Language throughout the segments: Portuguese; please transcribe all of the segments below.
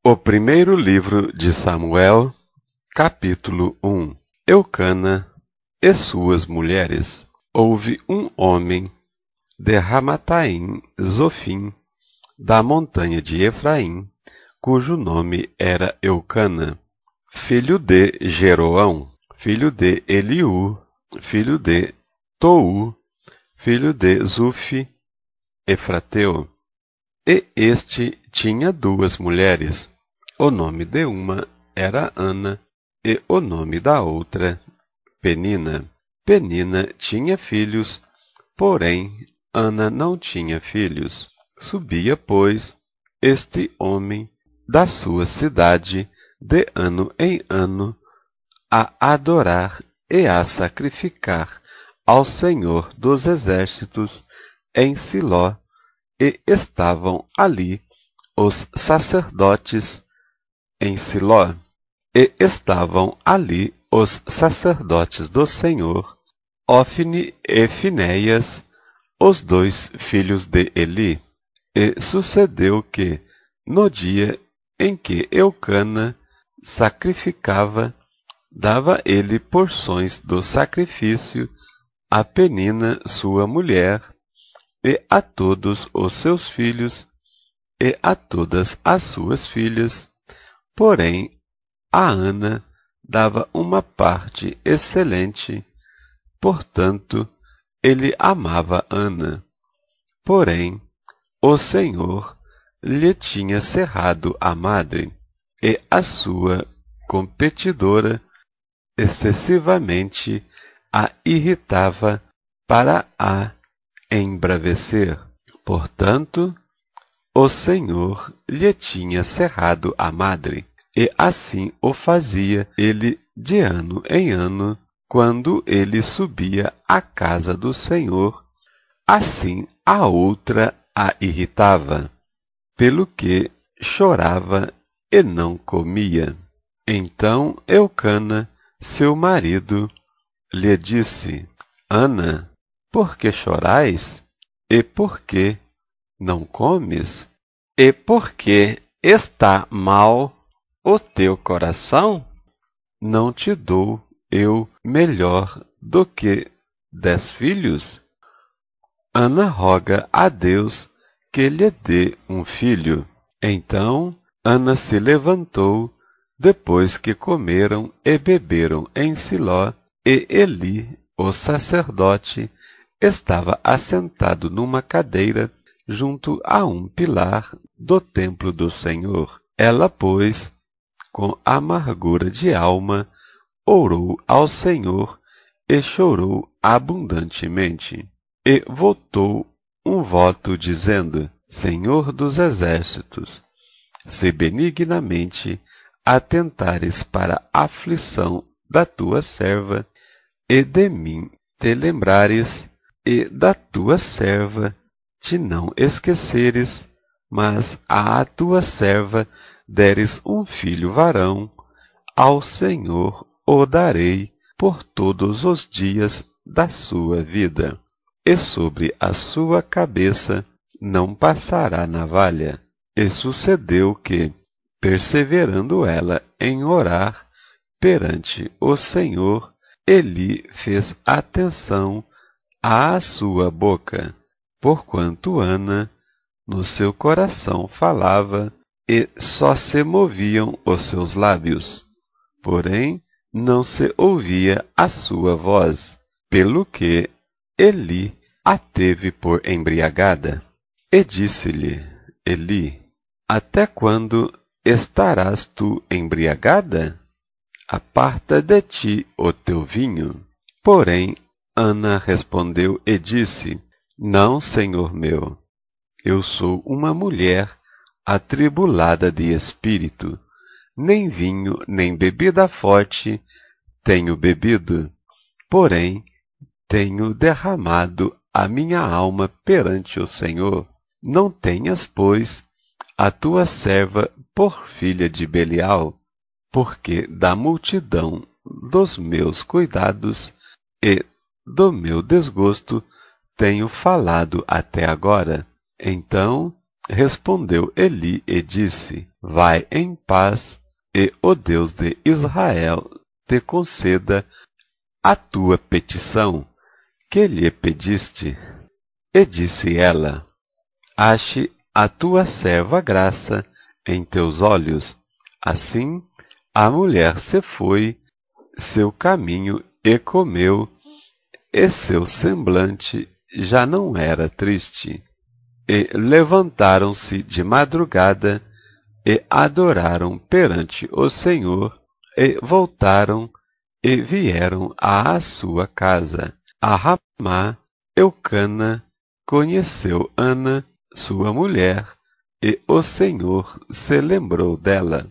O primeiro livro de Samuel, capítulo 1. Eucana e suas mulheres. Houve um homem de Ramataim Zofim, da montanha de Efraim, cujo nome era Eucana, filho de Jeroão, filho de Eliú, filho de Tou, filho de Zufi, Efrateu. E este tinha duas mulheres. O nome de uma era Ana, e o nome da outra, Penina. Penina tinha filhos, porém Ana não tinha filhos. Subia, pois, este homem da sua cidade de ano em ano a adorar e a sacrificar ao Senhor dos Exércitos em Siló, e estavam ali os sacerdotes em Siló, e estavam ali os sacerdotes do Senhor, Ofni e Finéias, os dois filhos de Eli. E sucedeu que, no dia em que Eucana sacrificava, dava ele porções do sacrifício a Penina, sua mulher, e a todos os seus filhos, e a todas as suas filhas. Porém, a Ana dava uma parte excelente, portanto, ele amava Ana. Porém, o Senhor lhe tinha cerrado a madre, e a sua competidora excessivamente a irritava para a embravecer. Portanto, o Senhor lhe tinha cerrado a madre, e assim o fazia ele de ano em ano, quando ele subia à casa do Senhor, assim a outra a irritava, pelo que chorava e não comia. Então Eucana, seu marido, lhe disse: Ana, por que chorais? E por que não comes? E por que está mal o teu coração? Não te dou eu melhor do que 10 filhos? Ana roga a Deus que lhe dê um filho. Então Ana se levantou, depois que comeram e beberam em Siló, e Eli, o sacerdote, estava assentado numa cadeira junto a um pilar do templo do Senhor. Ela, pois, com amargura de alma, orou ao Senhor e chorou abundantemente. E votou um voto dizendo: Senhor dos Exércitos, se benignamente atentares para a aflição da tua serva, e de mim te lembrares, e da tua serva te não esqueceres, mas à tua serva deres um filho varão, ao Senhor o darei por todos os dias da sua vida, e sobre a sua cabeça não passará navalha. E sucedeu que, perseverando ela em orar perante o Senhor, Eli fez atenção à sua boca, porquanto Ana no seu coração falava, e só se moviam os seus lábios, porém não se ouvia a sua voz, pelo que Eli a teve por embriagada. E disse-lhe Eli: Até quando estarás tu embriagada? Aparta de ti o teu vinho. Porém, Ana respondeu e disse: Não, senhor meu, eu sou uma mulher atribulada de espírito, nem vinho nem bebida forte tenho bebido, porém tenho derramado a minha alma perante o Senhor. Não tenhas, pois, a tua serva por filha de Belial, porque da multidão dos meus cuidados e do meu desgosto tenho falado até agora. Então respondeu Eli e disse: vai em paz, e o Deus de Israel te conceda a tua petição que lhe pediste. E disse ela: ache a tua serva graça em teus olhos. Assim a mulher se foi seu caminho e comeu, e seu semblante já não era triste. E levantaram-se de madrugada e adoraram perante o Senhor, e voltaram e vieram à sua casa. A Ramá, Eucana conheceu Ana, sua mulher, e o Senhor se lembrou dela.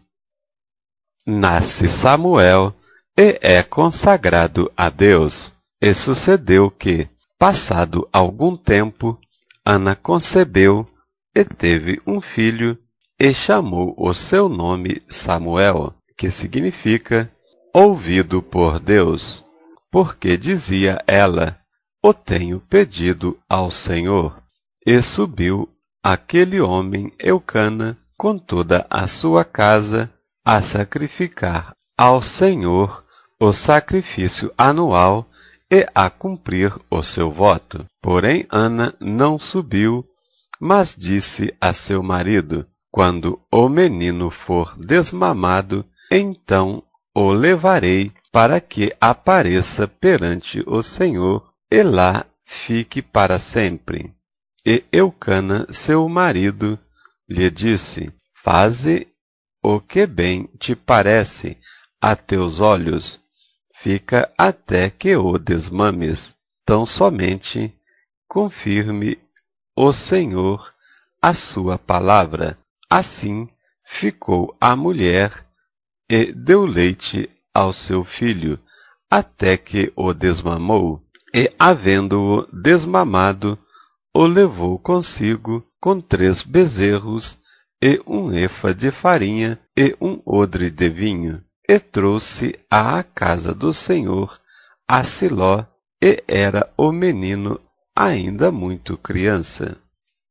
Nasce Samuel e é consagrado a Deus. E sucedeu que, passado algum tempo, Ana concebeu e teve um filho, e chamou o seu nome Samuel, que significa ouvido por Deus, porque dizia ela: o tenho pedido ao Senhor. E subiu aquele homem Eucana com toda a sua casa a sacrificar ao Senhor o sacrifício anual e a cumprir o seu voto. Porém Ana não subiu, mas disse a seu marido: quando o menino for desmamado, então o levarei para que apareça perante o Senhor e lá fique para sempre. E Eucana, seu marido, lhe disse: faze o que bem te parece a teus olhos, fica até que o desmames. Tão somente confirme o Senhor a sua palavra. Assim ficou a mulher e deu leite ao seu filho, até que o desmamou. E, havendo-o desmamado, o levou consigo com 3 bezerros e 1 efa de farinha e 1 odre de vinho, e trouxe à casa do Senhor a Siló, e era o menino ainda muito criança.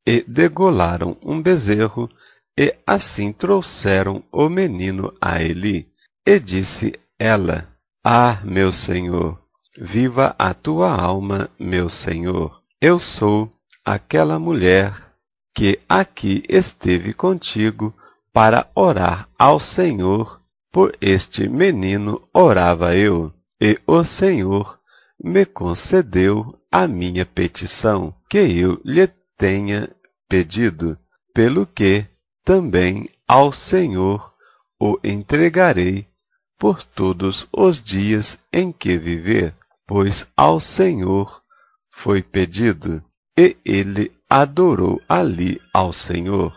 E degolaram um bezerro, e assim trouxeram o menino a Eli. E disse ela: ah, meu senhor, viva a tua alma, meu senhor. Eu sou aquela mulher que aqui esteve contigo para orar ao Senhor. Por este menino orava eu, e o Senhor me concedeu a minha petição, que eu lhe tenha pedido, pelo que também ao Senhor o entregarei por todos os dias em que viver, pois ao Senhor foi pedido. E ele adorou ali ao Senhor.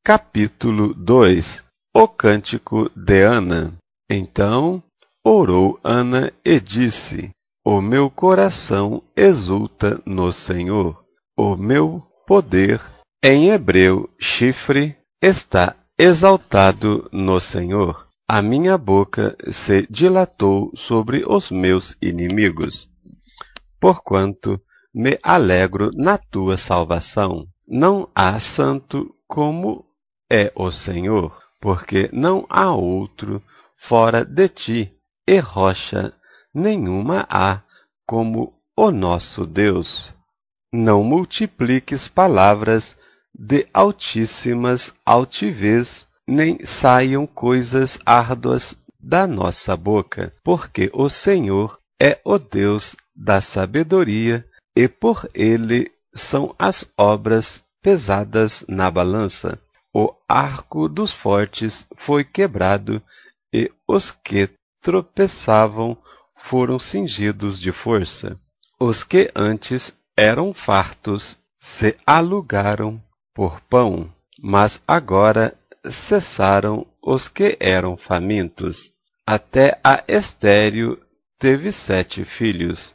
Capítulo 2. O cântico de Ana. Então orou Ana e disse: o meu coração exulta no Senhor, o meu poder, em hebreu chifre, está exaltado no Senhor. A minha boca se dilatou sobre os meus inimigos, porquanto me alegro na tua salvação. Não há santo como é o Senhor, porque não há outro fora de ti, e rocha nenhuma há como o nosso Deus. Não multipliques palavras de altíssimas altivez, nem saiam coisas árduas da nossa boca, porque o Senhor é o Deus da sabedoria, e por ele são as obras pesadas na balança. O arco dos fortes foi quebrado, e os que tropeçavam foram cingidos de força. Os que antes eram fartos se alugaram por pão, mas agora cessaram os que eram famintos. Até a estéril teve 7 filhos,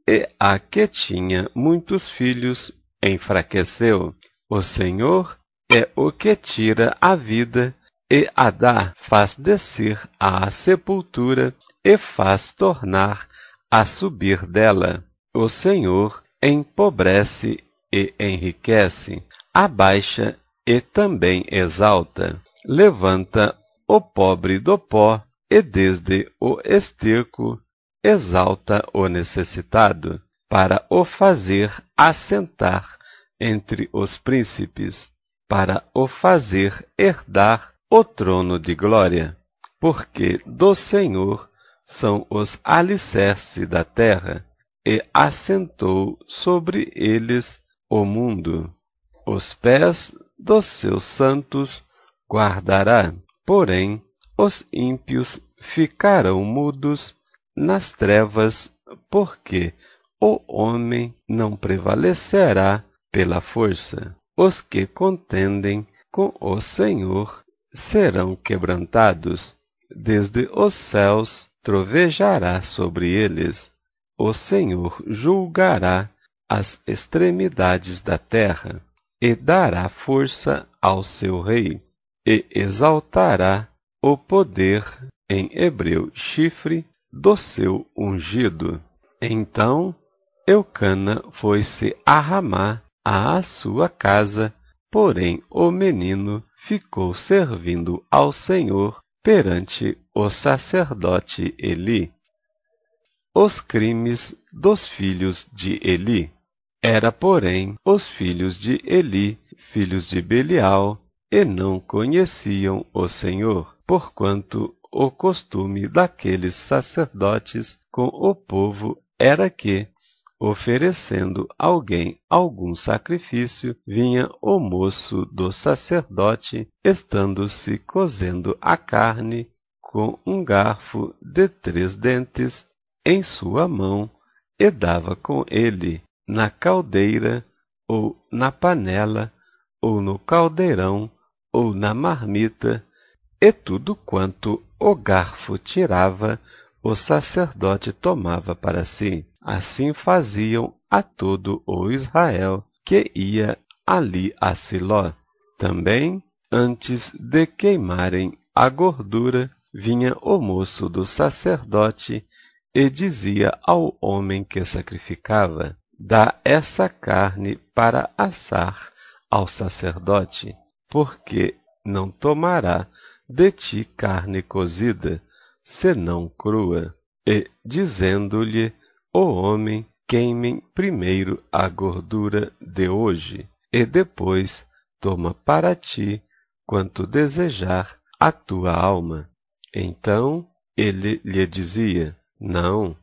e a que tinha muitos filhos enfraqueceu. O Senhor é o que tira a vida, e a dá, faz descer à sepultura, e faz tornar a subir dela. O Senhor empobrece e enriquece, abaixa e também exalta. levanta o pobre do pó, e desde o esterco exalta o necessitado, para o fazer assentar entre os príncipes, para o fazer herdar o trono de glória. Porque do Senhor são os alicerces da terra, e assentou sobre eles o mundo. Os pés dos seus santos guardará, porém os ímpios ficarão mudos nas trevas, porque o homem não prevalecerá pela força. Os que contendem com o Senhor serão quebrantados. Desde os céus trovejará sobre eles. O Senhor julgará as extremidades da terra, e dará força ao seu rei, e exaltará o poder, em hebreu chifre, do seu ungido. Então Eucana foi-se a Ramá, à sua casa, porém o menino ficou servindo ao Senhor perante o sacerdote Eli. Os crimes dos filhos de Eli. Era, porém, os filhos de Eli, filhos de Belial, e não conheciam o Senhor, porquanto o costume daqueles sacerdotes com o povo era que, oferecendo alguém algum sacrifício, vinha o moço do sacerdote, estando-se cozendo a carne, com um garfo de 3 dentes em sua mão, e dava com ele na caldeira, ou na panela, ou no caldeirão, ou na marmita, e tudo quanto o garfo tirava, o sacerdote tomava para si. Assim faziam a todo o Israel que ia ali a Siló. Também, antes de queimarem a gordura, vinha o moço do sacerdote e dizia ao homem que sacrificava: dá essa carne para assar ao sacerdote, porque não tomará de ti carne cozida, senão crua. E, dizendo-lhe o homem: queimem primeiro a gordura de hoje, e depois toma para ti quanto desejar a tua alma. Então ele lhe dizia: não,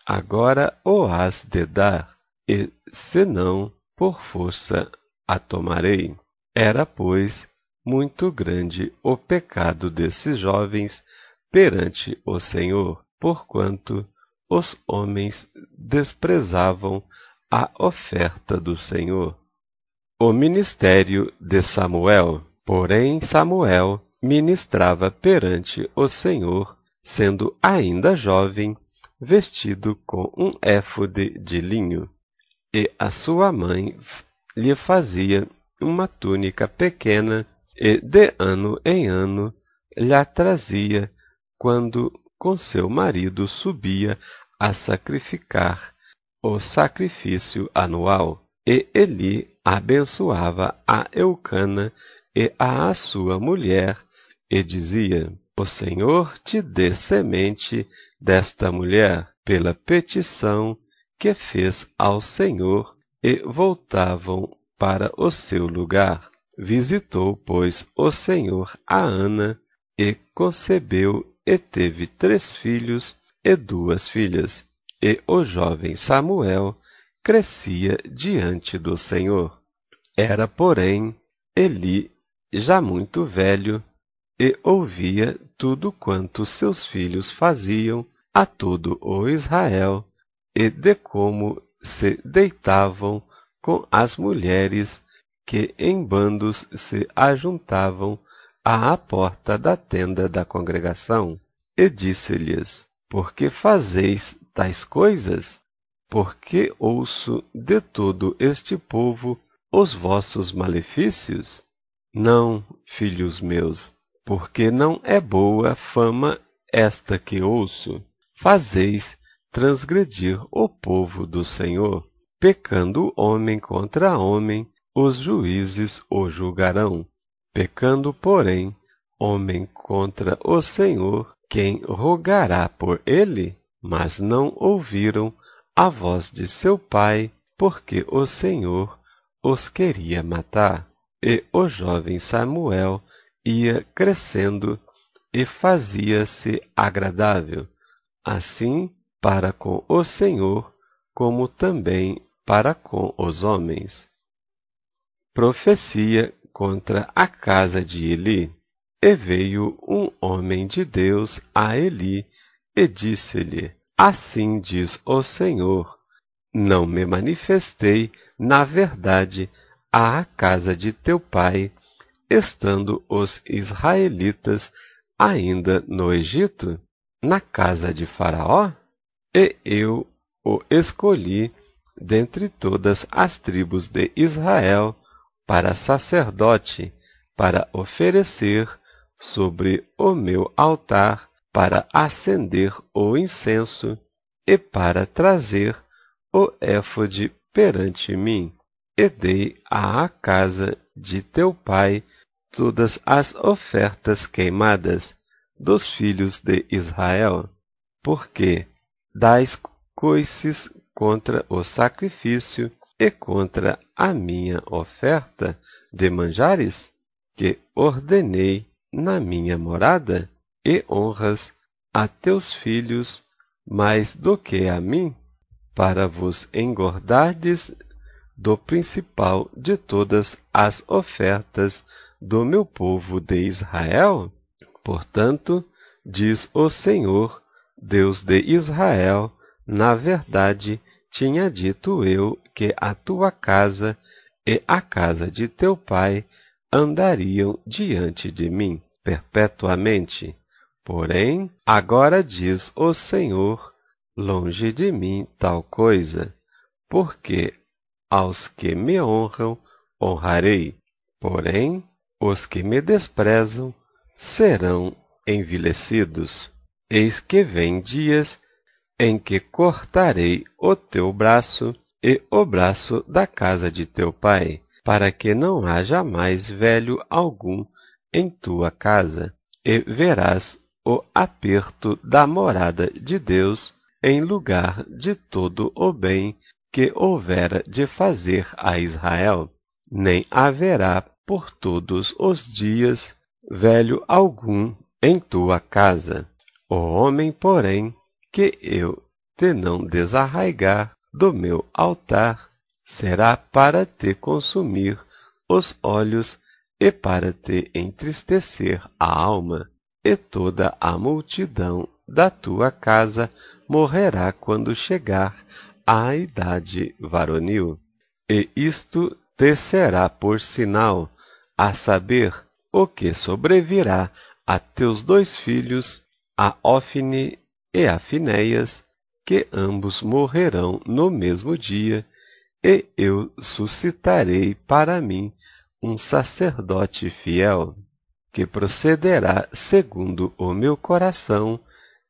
agora o hás de dar, e senão por força a tomarei. Era, pois, muito grande o pecado desses jovens perante o Senhor, porquanto os homens desprezavam a oferta do Senhor. O ministério de Samuel. Porém, Samuel ministrava perante o Senhor, sendo ainda jovem, vestido com um éfode de linho, e a sua mãe lhe fazia uma túnica pequena, e de ano em ano lhe trazia, quando com seu marido subia a sacrificar o sacrifício anual. E Eli abençoava a Eucana e a sua mulher, e dizia: o Senhor te dê semente desta mulher, pela petição que fez ao Senhor, e voltavam para o seu lugar. Visitou, pois, o Senhor a Ana, e concebeu, e teve 3 filhos e 2 filhas. E o jovem Samuel crescia diante do Senhor. Era, porém, Eli já muito velho, e ouvia tudo quanto seus filhos faziam a todo o Israel, e de como se deitavam com as mulheres que em bandos se ajuntavam à porta da tenda da congregação. E disse-lhes: por que fazeis tais coisas? Porque ouço de todo este povo os vossos malefícios? Não, filhos meus, porque não é boa fama esta que ouço. Fazeis transgredir o povo do Senhor. Pecando homem contra homem, os juízes o julgarão. Pecando, porém, homem contra o Senhor, quem rogará por ele? Mas não ouviram a voz de seu pai, porque o Senhor os queria matar. E o jovem Samuel ia crescendo e fazia-se agradável, assim para com o Senhor, como também para com os homens. Profecia contra a casa de Eli. E veio um homem de Deus a Eli e disse-lhe: Assim diz o Senhor, não me manifestei, na verdade, à casa de teu pai, estando os israelitas ainda no Egito, na casa de Faraó? E eu o escolhi dentre todas as tribos de Israel para sacerdote, para oferecer sobre o meu altar, para acender o incenso e para trazer o éfode perante mim. E dei à casa de teu pai todas as ofertas queimadas dos filhos de Israel, porque dais coices contra o sacrifício e contra a minha oferta de manjares, que ordenei na minha morada, e honras a teus filhos mais do que a mim, para vos engordardes do principal de todas as ofertas do meu povo de Israel? Portanto, diz o Senhor, Deus de Israel, na verdade, tinha dito eu que a tua casa e a casa de teu pai andariam diante de mim perpetuamente. Porém, agora diz o Senhor, longe de mim tal coisa, porque aos que me honram honrarei, porém os que me desprezam serão envilecidos. Eis que vem dias em que cortarei o teu braço e o braço da casa de teu pai, para que não haja mais velho algum em tua casa, e verás o aperto da morada de Deus em lugar de todo o bem que houvera de fazer a Israel. Nem haverá por todos os dias velho algum em tua casa. O homem, porém, que eu te não desarraigar do meu altar, será para te consumir os olhos e para te entristecer a alma, e toda a multidão da tua casa morrerá quando chegar à idade varonil. E isto te será por sinal, a saber, o que sobrevirá a teus dois filhos, a Ofne e a Finéias, que ambos morrerão no mesmo dia, e eu suscitarei para mim um sacerdote fiel, que procederá segundo o meu coração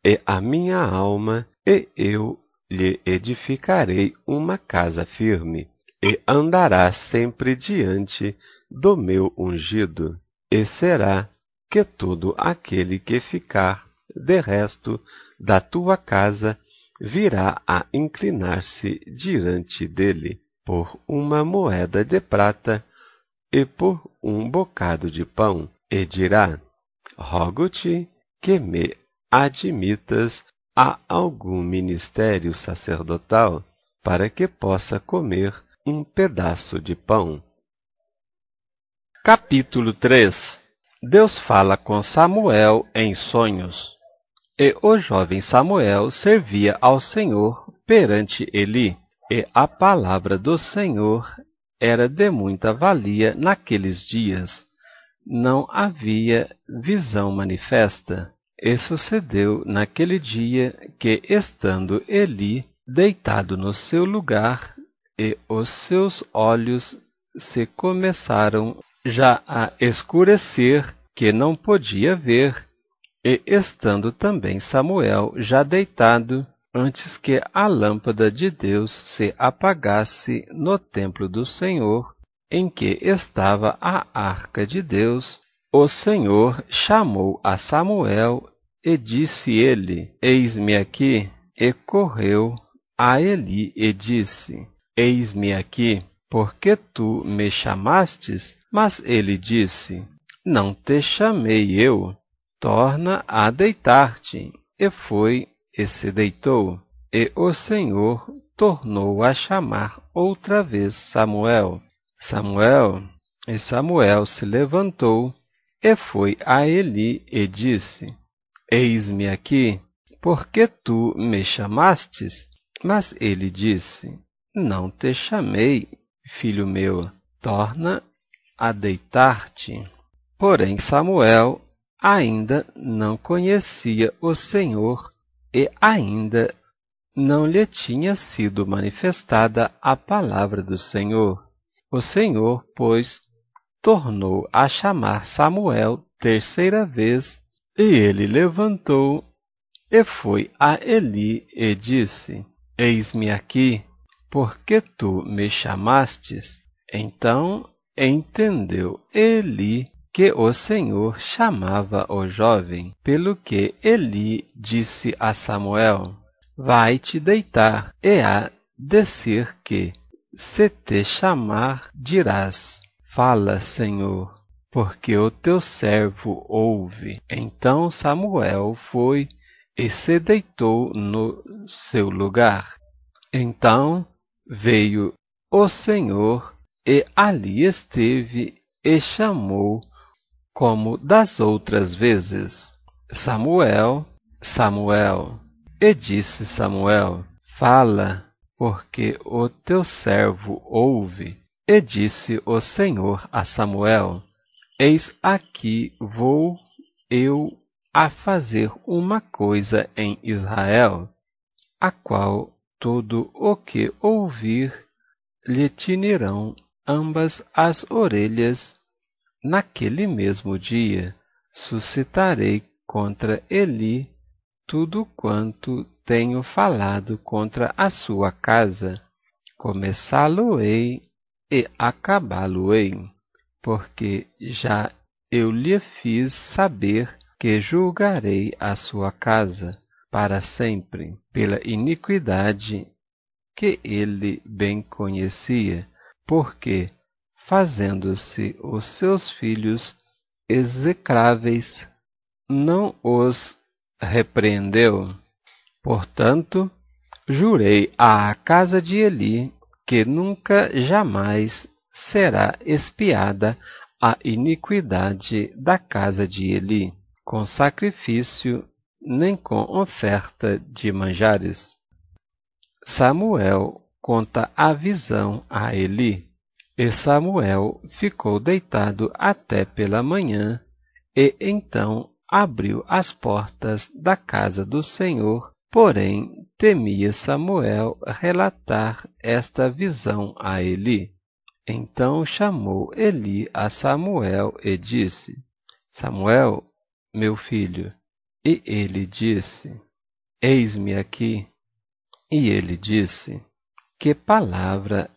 e a minha alma, e eu lhe edificarei uma casa firme, e andará sempre diante do meu ungido, e será que todo aquele que ficar de resto da tua casa virá a inclinar-se diante dele por uma moeda de prata e por um bocado de pão, e dirá: rogo-te que me admitas a algum ministério sacerdotal, para que possa comer um pedaço de pão. Capítulo 3. Deus fala com Samuel em sonhos. E o jovem Samuel servia ao Senhor perante Eli, e a palavra do Senhor era de muita valia naqueles dias. Não havia visão manifesta. E sucedeu naquele dia que, estando Eli deitado no seu lugar, e os seus olhos se começaram já a escurecer, que não podia ver, e estando também Samuel já deitado, antes que a lâmpada de Deus se apagasse no templo do Senhor, em que estava a arca de Deus, o Senhor chamou a Samuel e disse ele: Eis-me aqui. E correu a Eli e disse: Eis-me aqui, porque tu me chamastes? Mas ele disse: Não te chamei eu. Torna a deitar-te. E foi e se deitou. E o Senhor tornou a chamar outra vez Samuel. Samuel. E Samuel se levantou e foi a Eli e disse: Eis-me aqui, porque tu me chamastes? Mas ele disse: Não te chamei, filho meu, torna a deitar-te. Porém Samuel ainda não conhecia o Senhor e ainda não lhe tinha sido manifestada a palavra do Senhor. O Senhor, pois, tornou a chamar Samuel terceira vez, e ele levantou e foi a Eli e disse: Eis-me aqui, porque tu me chamastes? Então entendeu Eli que o Senhor chamava o jovem, pelo que Eli disse a Samuel: Vai-te deitar, e há de ser que, se te chamar, dirás: Fala, Senhor, porque o teu servo ouve. Então Samuel foi e se deitou no seu lugar. Então veio o Senhor e ali esteve e chamou como das outras vezes: Samuel, Samuel. E disse Samuel: Fala, porque o teu servo ouve. E disse o Senhor a Samuel: Eis aqui vou eu a fazer uma coisa em Israel, a qual todo o que ouvir lhe tinirão ambas as orelhas. Naquele mesmo dia suscitarei contra Eli tudo quanto tenho falado contra a sua casa, começá-lo-ei e acabá-lo-ei, porque já eu lhe fiz saber que julgarei a sua casa para sempre, pela iniquidade que ele bem conhecia, porque, fazendo-se os seus filhos execráveis, não os repreendeu. Portanto, jurei à casa de Eli que nunca jamais será expiada a iniquidade da casa de Eli, com sacrifício nem com oferta de manjares. Samuel conta a visão a Eli. E Samuel ficou deitado até pela manhã, e então abriu as portas da casa do Senhor, porém temia Samuel relatar esta visão a Eli. Então chamou Eli a Samuel e disse: Samuel, meu filho. E ele disse: Eis-me aqui. E ele disse: Que palavra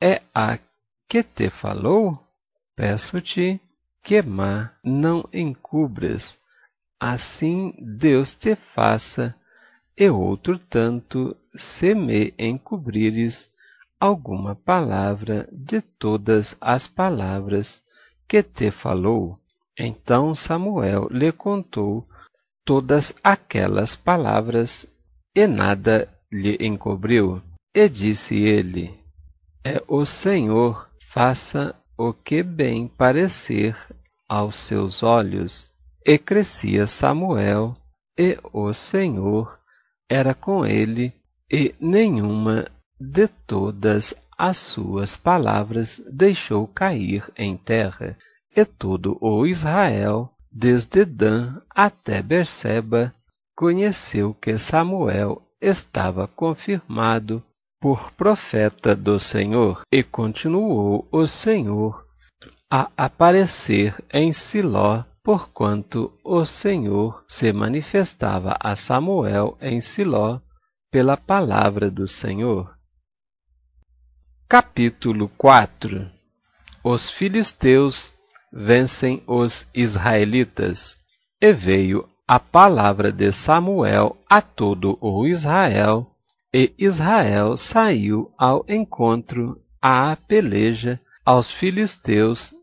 é a que te falou? Peço-te que má não encubras, assim Deus te faça, e outro tanto, se me encobrires alguma palavra de todas as palavras que te falou. Então Samuel lhe contou todas aquelas palavras, e nada lhe encobriu. E disse ele: É o Senhor, faça o que bem parecer aos seus olhos. E crescia Samuel, e o Senhor era com ele, e nenhuma de todas as suas palavras deixou cair em terra. E todo o Israel, desde Dan até Berseba, conheceu que Samuel estava confirmado por profeta do Senhor. E continuou o Senhor a aparecer em Siló, porquanto o Senhor se manifestava a Samuel em Siló pela palavra do Senhor. Capítulo 4. Os filisteus vencem os israelitas. E veio a palavra de Samuel a todo o Israel, e Israel saiu ao encontro à peleja aos filisteus,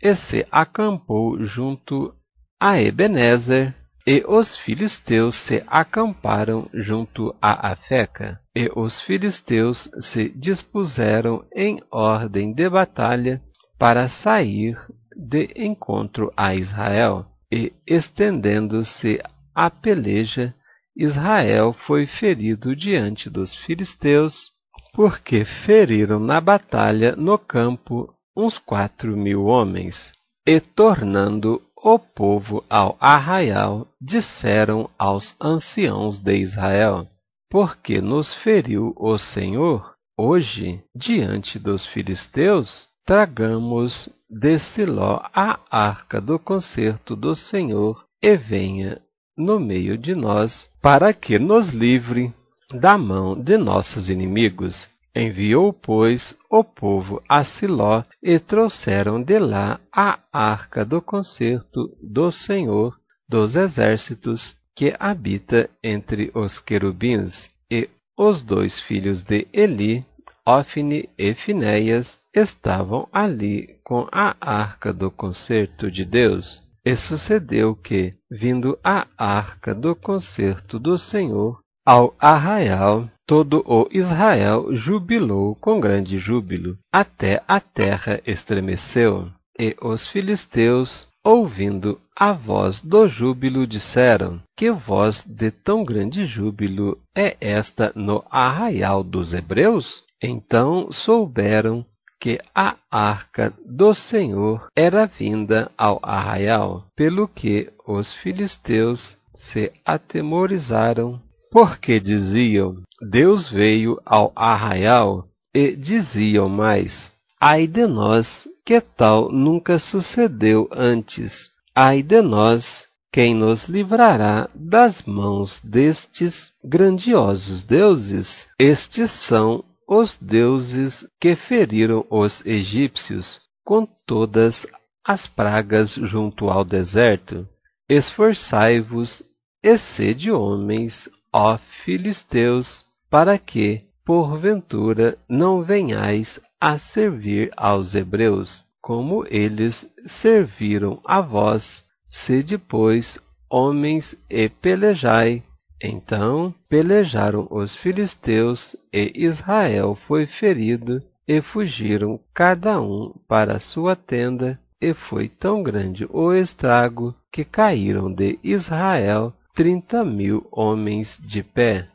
e se acampou junto a Ebenezer, e os filisteus se acamparam junto a Afeca, e os filisteus se dispuseram em ordem de batalha para sair de encontro a Israel. E, estendendo-se a peleja, Israel foi ferido diante dos filisteus, porque feriram na batalha no campo uns 4.000 homens. E, tornando o povo ao arraial, disseram aos anciãos de Israel: Por que nos feriu o Senhor hoje diante dos filisteus? Tragamos de Siló a arca do concerto do Senhor e venha no meio de nós, para que nos livre da mão de nossos inimigos. Enviou, pois, o povo a Siló e trouxeram de lá a arca do concerto do Senhor dos exércitos, que habita entre os querubins. E os 2 filhos de Eli, Ofni e Finéias, estavam ali com a arca do concerto de Deus. E sucedeu que, vindo a arca do concerto do Senhor ao arraial, todo o Israel jubilou com grande júbilo, até a terra estremeceu. E os filisteus, ouvindo a voz do júbilo, disseram: Que voz de tão grande júbilo é esta no arraial dos hebreus? Então souberam que a arca do Senhor era vinda ao arraial, pelo que os filisteus se atemorizaram, porque diziam: Deus veio ao arraial, e diziam mais: Ai de nós, que tal nunca sucedeu antes. Ai de nós, quem nos livrará das mãos destes grandiosos deuses? Estes são os deuses que feriram os egípcios com todas as pragas junto ao deserto. Esforçai-vos e sede homens, ó filisteus, para que, porventura, não venhais a servir aos hebreus, como eles serviram a vós. Sede, pois, homens e pelejai. Então pelejaram os filisteus, e Israel foi ferido, e fugiram cada um para sua tenda, e foi tão grande o estrago que caíram de Israel 30.000 homens de pé.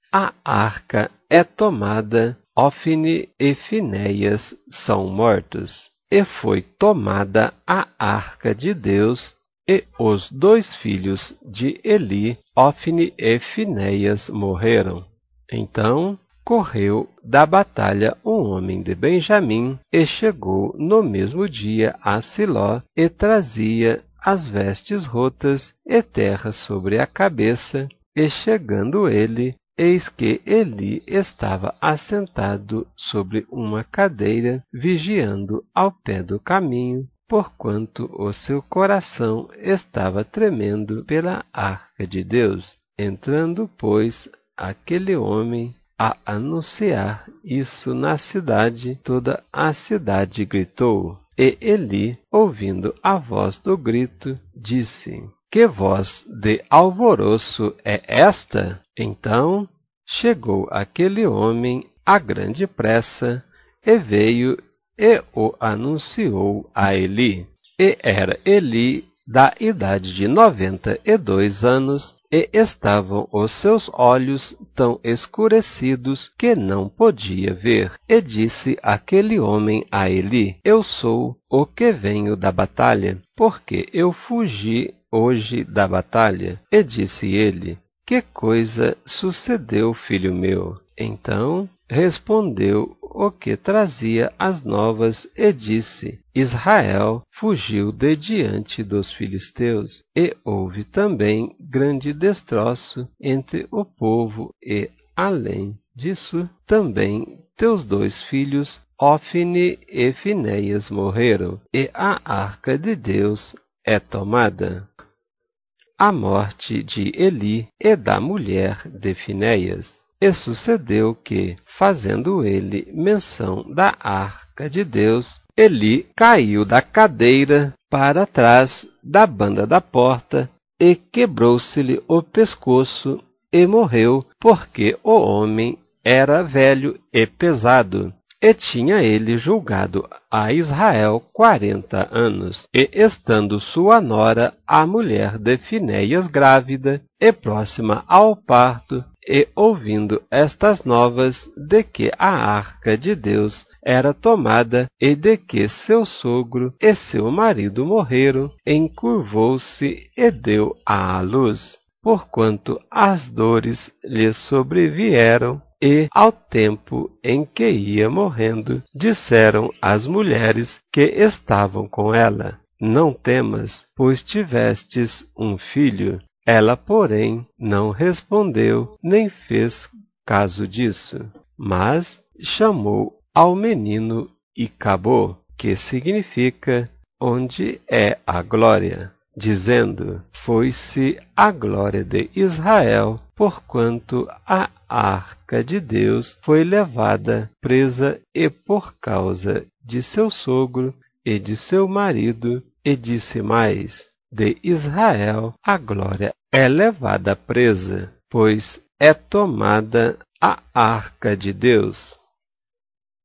A arca é tomada, Ofni e Finéias são mortos, e foi tomada a arca de Deus, e os 2 filhos de Eli, Ofni e Finéias, morreram. Então correu da batalha um homem de Benjamim, e chegou no mesmo dia a Siló, e trazia as vestes rotas e terra sobre a cabeça. E chegando ele, eis que Eli estava assentado sobre uma cadeira, vigiando ao pé do caminho, porquanto o seu coração estava tremendo pela arca de Deus. Entrando, pois, aquele homem a anunciar isso na cidade, toda a cidade gritou. E Eli, ouvindo a voz do grito, disse: Que voz de alvoroço é esta? Então chegou aquele homem a grande pressa, e veio e o anunciou a Eli. E era Eli da idade de 92 anos, e estavam os seus olhos tão escurecidos que não podia ver. E disse aquele homem a Eli: Eu sou o que venho da batalha, porque eu fugi hoje da batalha. E disse ele: Que coisa sucedeu, filho meu? Então respondeu o que trazia as novas e disse: Israel fugiu de diante dos filisteus, e houve também grande destroço entre o povo, e além disso, também teus 2 filhos Ofni e Finéias morreram, e a arca de Deus é tomada. A morte de Eli e da mulher de Finéias. E sucedeu que, fazendo ele menção da arca de Deus, Eli caiu da cadeira para trás da banda da porta e quebrou-se-lhe o pescoço e morreu, porque o homem era velho e pesado. E tinha ele julgado a Israel 40 anos, e estando sua nora, a mulher de Finéias, grávida e próxima ao parto, e ouvindo estas novas de que a arca de Deus era tomada e de que seu sogro e seu marido morreram, encurvou-se e deu à luz, porquanto as dores lhe sobrevieram. E, ao tempo em que ia morrendo, disseram as mulheres que estavam com ela: Não temas, pois tivestes um filho. Ela, porém, não respondeu, nem fez caso disso, mas chamou ao menino Icabô, que significa onde é a glória, dizendo: Foi-se a glória de Israel, porquanto a arca de Deus foi levada presa, e por causa de seu sogro e de seu marido. E disse mais: De Israel a glória é levada presa, pois é tomada a arca de Deus.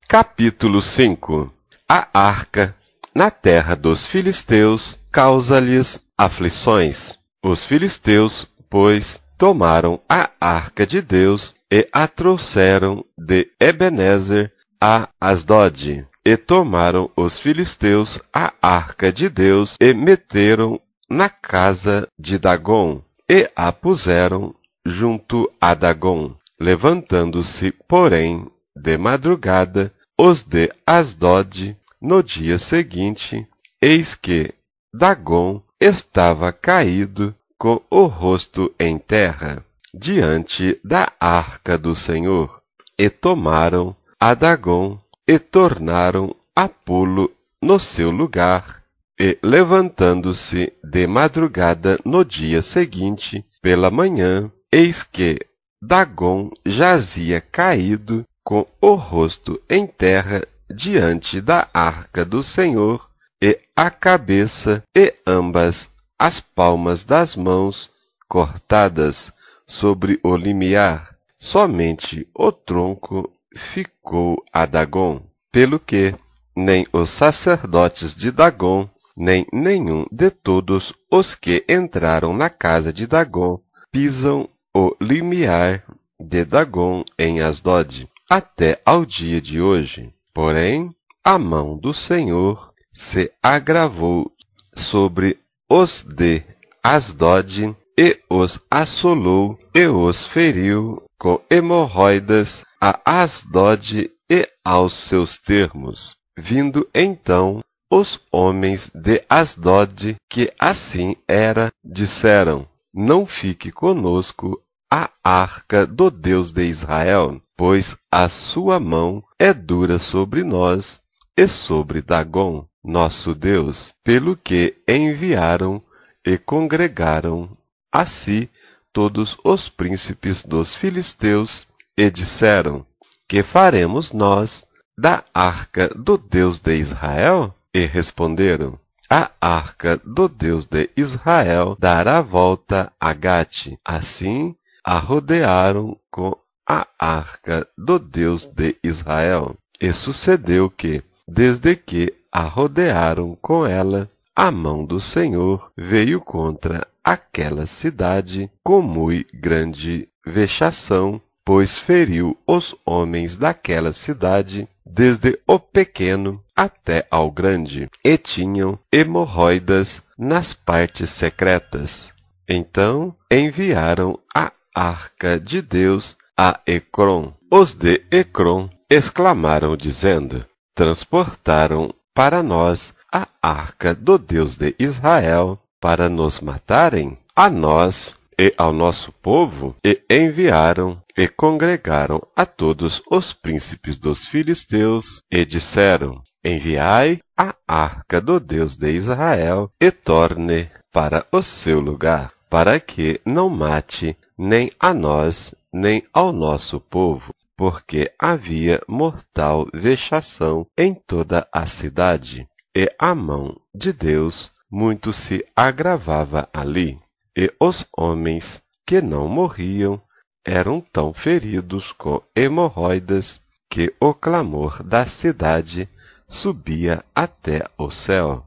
Capítulo 5. A arca, na terra dos filisteus, causa-lhes aflições. Os filisteus, pois, tomaram a arca de Deus e a trouxeram de Ebenezer a Asdod. E tomaram os filisteus a arca de Deus e meteram na casa de Dagom, e a puseram junto a Dagom. Levantando-se, porém, de madrugada, os de Asdod, no dia seguinte, eis que Dagom estava caído com o rosto em terra, diante da arca do Senhor. E tomaram a Dagom e tornaram a pô-lo no seu lugar. E, levantando-se de madrugada no dia seguinte, pela manhã, eis que Dagom jazia caído com o rosto em terra diante da arca do Senhor, e a cabeça e ambas as palmas das mãos cortadas sobre o limiar. Somente o tronco ficou a Dagom, pelo que nem os sacerdotes de Dagom, nem nenhum de todos os que entraram na casa de Dagom pisam o limiar de Dagom em Asdod, até ao dia de hoje. Porém, a mão do Senhor se agravou sobre os de Asdod, e os assolou, e os feriu com hemorroidas a Asdod e aos seus termos. Vindo então os homens de Asdod, que assim era, disseram: Não fique conosco a arca do Deus de Israel, pois a sua mão é dura sobre nós e sobre Dagom, nosso Deus, pelo que enviaram e congregaram a si todos os príncipes dos filisteus, e disseram: Que faremos nós da arca do Deus de Israel? E responderam: A arca do Deus de Israel dará volta a Gate. Assim a rodearam com a arca do Deus de Israel. E sucedeu que, desde que a rodearam com ela, a mão do Senhor veio contra aquela cidade com muito grande vexação, pois feriu os homens daquela cidade, desde o pequeno até ao grande, e tinham hemorroidas nas partes secretas. Então enviaram a arca de Deus a Ecrom. Os de Ecrom exclamaram, dizendo: Transportaram para nós a arca do Deus de Israel para nos matarem? A nós e ao nosso povo, e enviaram e congregaram a todos os príncipes dos filisteus, e disseram: Enviai a arca do Deus de Israel, e torne para o seu lugar, para que não mate nem a nós, nem ao nosso povo, porque havia mortal vexação em toda a cidade, e a mão de Deus muito se agravava ali, e os homens que não morriam eram tão feridos com hemorroidas que o clamor da cidade subia até o céu.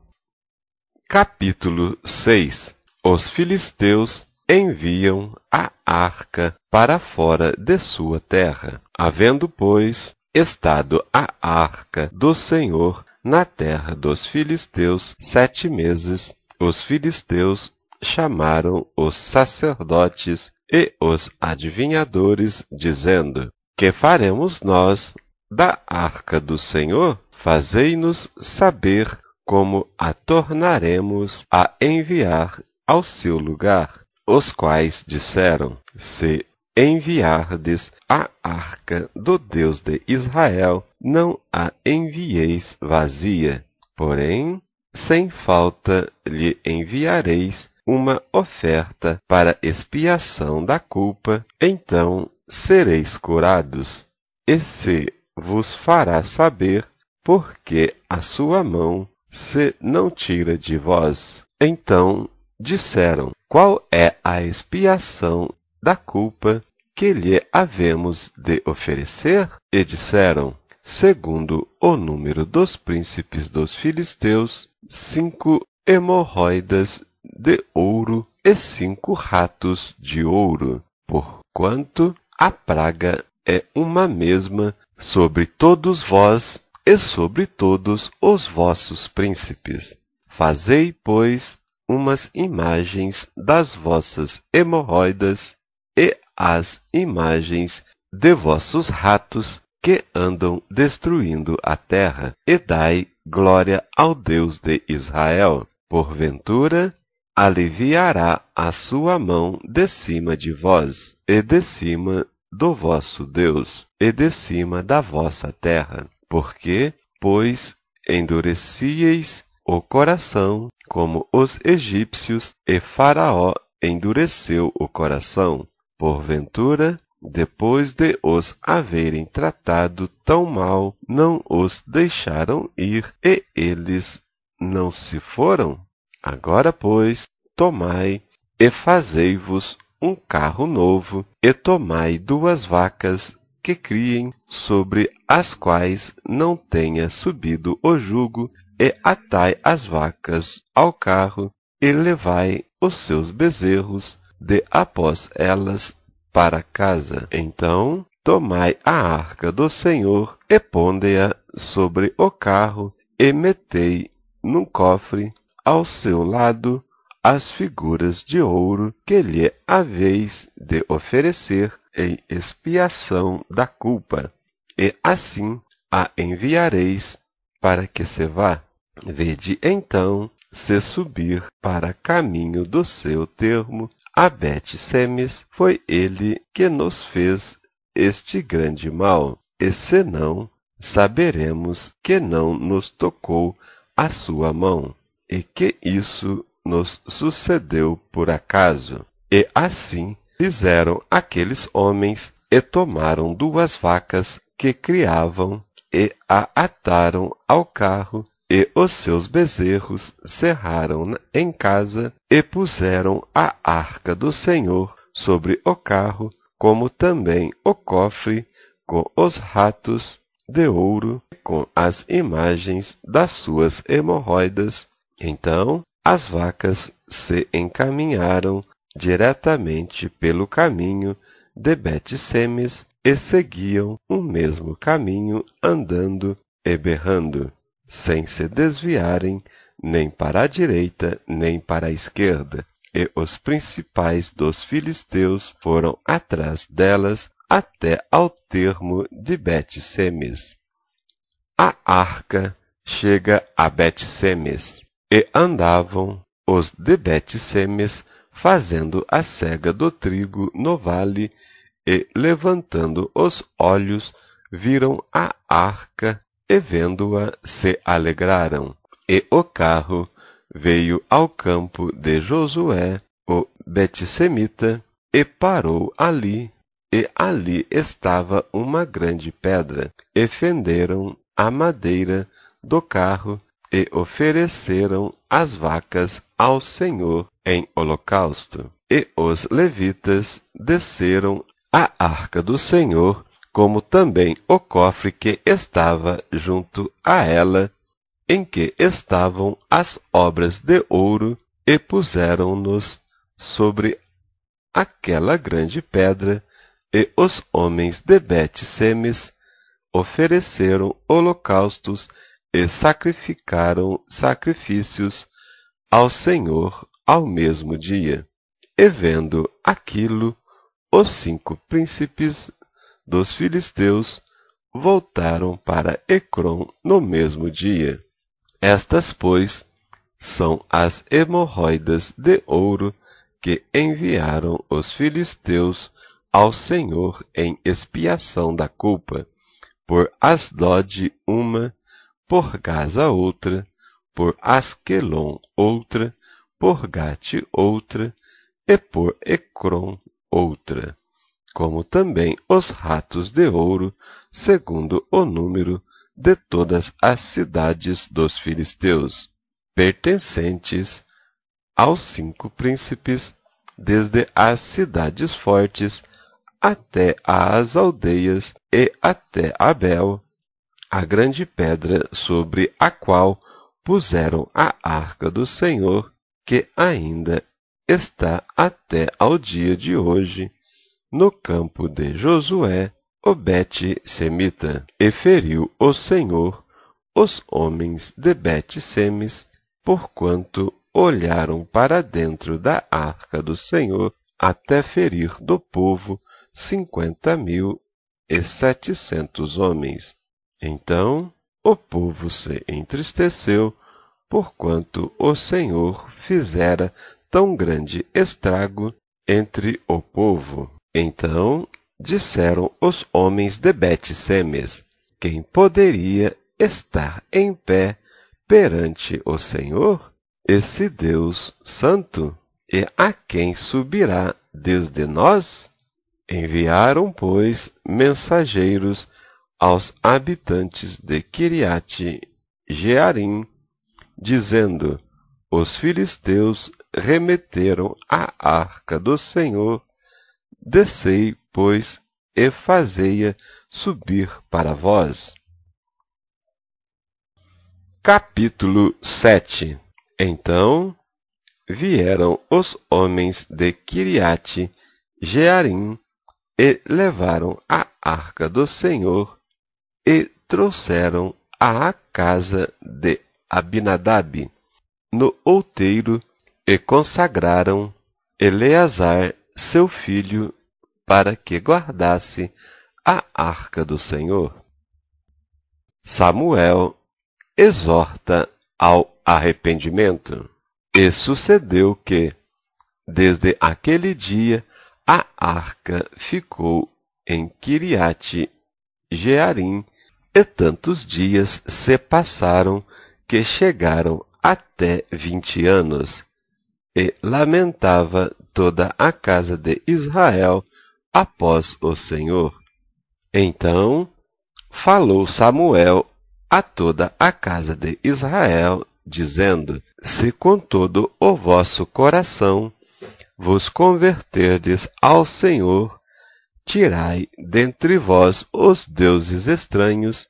Capítulo 6. Os filisteus enviam a arca para fora de sua terra. Havendo, pois, estado a arca do Senhor na terra dos filisteus 7 meses, os filisteus chamaram os sacerdotes e os adivinhadores, dizendo: Que faremos nós da arca do Senhor? Fazei-nos saber como a tornaremos a enviar ao seu lugar. Os quais disseram: Se enviardes a arca do Deus de Israel, não a envieis vazia, porém, sem falta lhe enviareis uma oferta para expiação da culpa, então sereis curados. E se vos fará saber, porque a sua mão se não tira de vós. Então disseram: Qual é a expiação da culpa que lhe havemos de oferecer? E disseram: Segundo o número dos príncipes dos filisteus, 5 hemorroidas de ouro e 5 ratos de ouro, porquanto a praga é uma mesma sobre todos vós e sobre todos os vossos príncipes. Fazei, pois, umas imagens das vossas hemorroidas e as imagens de vossos ratos que andam destruindo a terra, e dai glória ao Deus de Israel. Porventura, aliviará a sua mão de cima de vós, e de cima do vosso Deus, e de cima da vossa terra. Porque, pois, endurecieis o coração como os egípcios, e Faraó endureceu o coração. Porventura, depois de os haverem tratado tão mal, não os deixaram ir, e eles não se foram? Agora, pois, tomai e fazei-vos um carro novo, e tomai 2 vacas que criem, sobre as quais não tenha subido o jugo, e atai as vacas ao carro, e levai os seus bezerros de após elas para casa. Então tomai a arca do Senhor, e ponde-a sobre o carro, e metei num cofre ao seu lado as figuras de ouro que lhe haveis de oferecer em expiação da culpa, e assim a enviareis para que se vá. Vede então se subir para caminho do seu termo a Bet-Semes. Foi ele que nos fez este grande mal, e se não, saberemos que não nos tocou a sua mão, e que isso nos sucedeu por acaso. E assim fizeram aqueles homens, e tomaram 2 vacas que criavam, e a ataram ao carro, e os seus bezerros cerraram em casa, e puseram a arca do Senhor sobre o carro, como também o cofre com os ratos de ouro, com as imagens das suas hemorroidas. Então as vacas se encaminharam diretamente pelo caminho de Bet-Semes, e seguiam o mesmo caminho, andando e berrando, sem se desviarem nem para a direita nem para a esquerda. E os principais dos filisteus foram atrás delas até ao termo de Bet-Semes. A arca chega a Bet-Semes, e andavam os de Bet-Semes fazendo a cega do trigo no vale, e levantando os olhos, viram a arca, e vendo-a se alegraram. E o carro veio ao campo de Josué, o betsemita, e parou ali, e ali estava uma grande pedra, e fenderam a madeira do carro, e ofereceram as vacas ao Senhor em holocausto. E os levitas desceram a arca do Senhor, como também o cofre que estava junto a ela, em que estavam as obras de ouro, e puseram-nos sobre aquela grande pedra, e os homens de Bet-Semes ofereceram holocaustos e sacrificaram sacrifícios ao Senhor ao mesmo dia. E vendo aquilo, os 5 príncipes dos filisteus voltaram para Ecrom no mesmo dia. Estas, pois, são as hemorroidas de ouro que enviaram os filisteus ao Senhor em expiação da culpa, por Asdod uma, por Gaza outra, por Asquelon outra, por Gate outra, e por Ecrom outra, como também os ratos de ouro, segundo o número de todas as cidades dos filisteus, pertencentes aos 5 príncipes, desde as cidades fortes até às aldeias e até Abel, a grande pedra sobre a qual puseram a arca do Senhor, que ainda está até ao dia de hoje, no campo de Josué, o Bet-Semita. E feriu o Senhor os homens de Bet-Semes, porquanto olharam para dentro da arca do Senhor, até ferir do povo 50.700 homens. Então o povo se entristeceu, porquanto o Senhor fizera tão grande estrago entre o povo. Então disseram os homens de Bet-Semes: quem poderia estar em pé perante o Senhor, esse Deus santo? E a quem subirá desde nós? Enviaram, pois, mensageiros aos habitantes de Quiriate-Jearim, dizendo: os filisteus remeteram a arca do Senhor, descei, pois, e fazei-a subir para vós. Capítulo 7. Então vieram os homens de Quiriate-Jearim e levaram a arca do Senhor e trouxeram à casa de Abinadab no outeiro, e consagraram Eleazar, seu filho, para que guardasse a arca do Senhor. Samuel exorta ao arrependimento. E sucedeu que, desde aquele dia, a arca ficou em Quiriate-Jearim, e tantos dias se passaram que chegaram até 20 anos, e lamentava toda a casa de Israel após o Senhor. Então falou Samuel a toda a casa de Israel, dizendo: se com todo o vosso coração vos converterdes ao Senhor, tirai dentre vós os deuses estranhos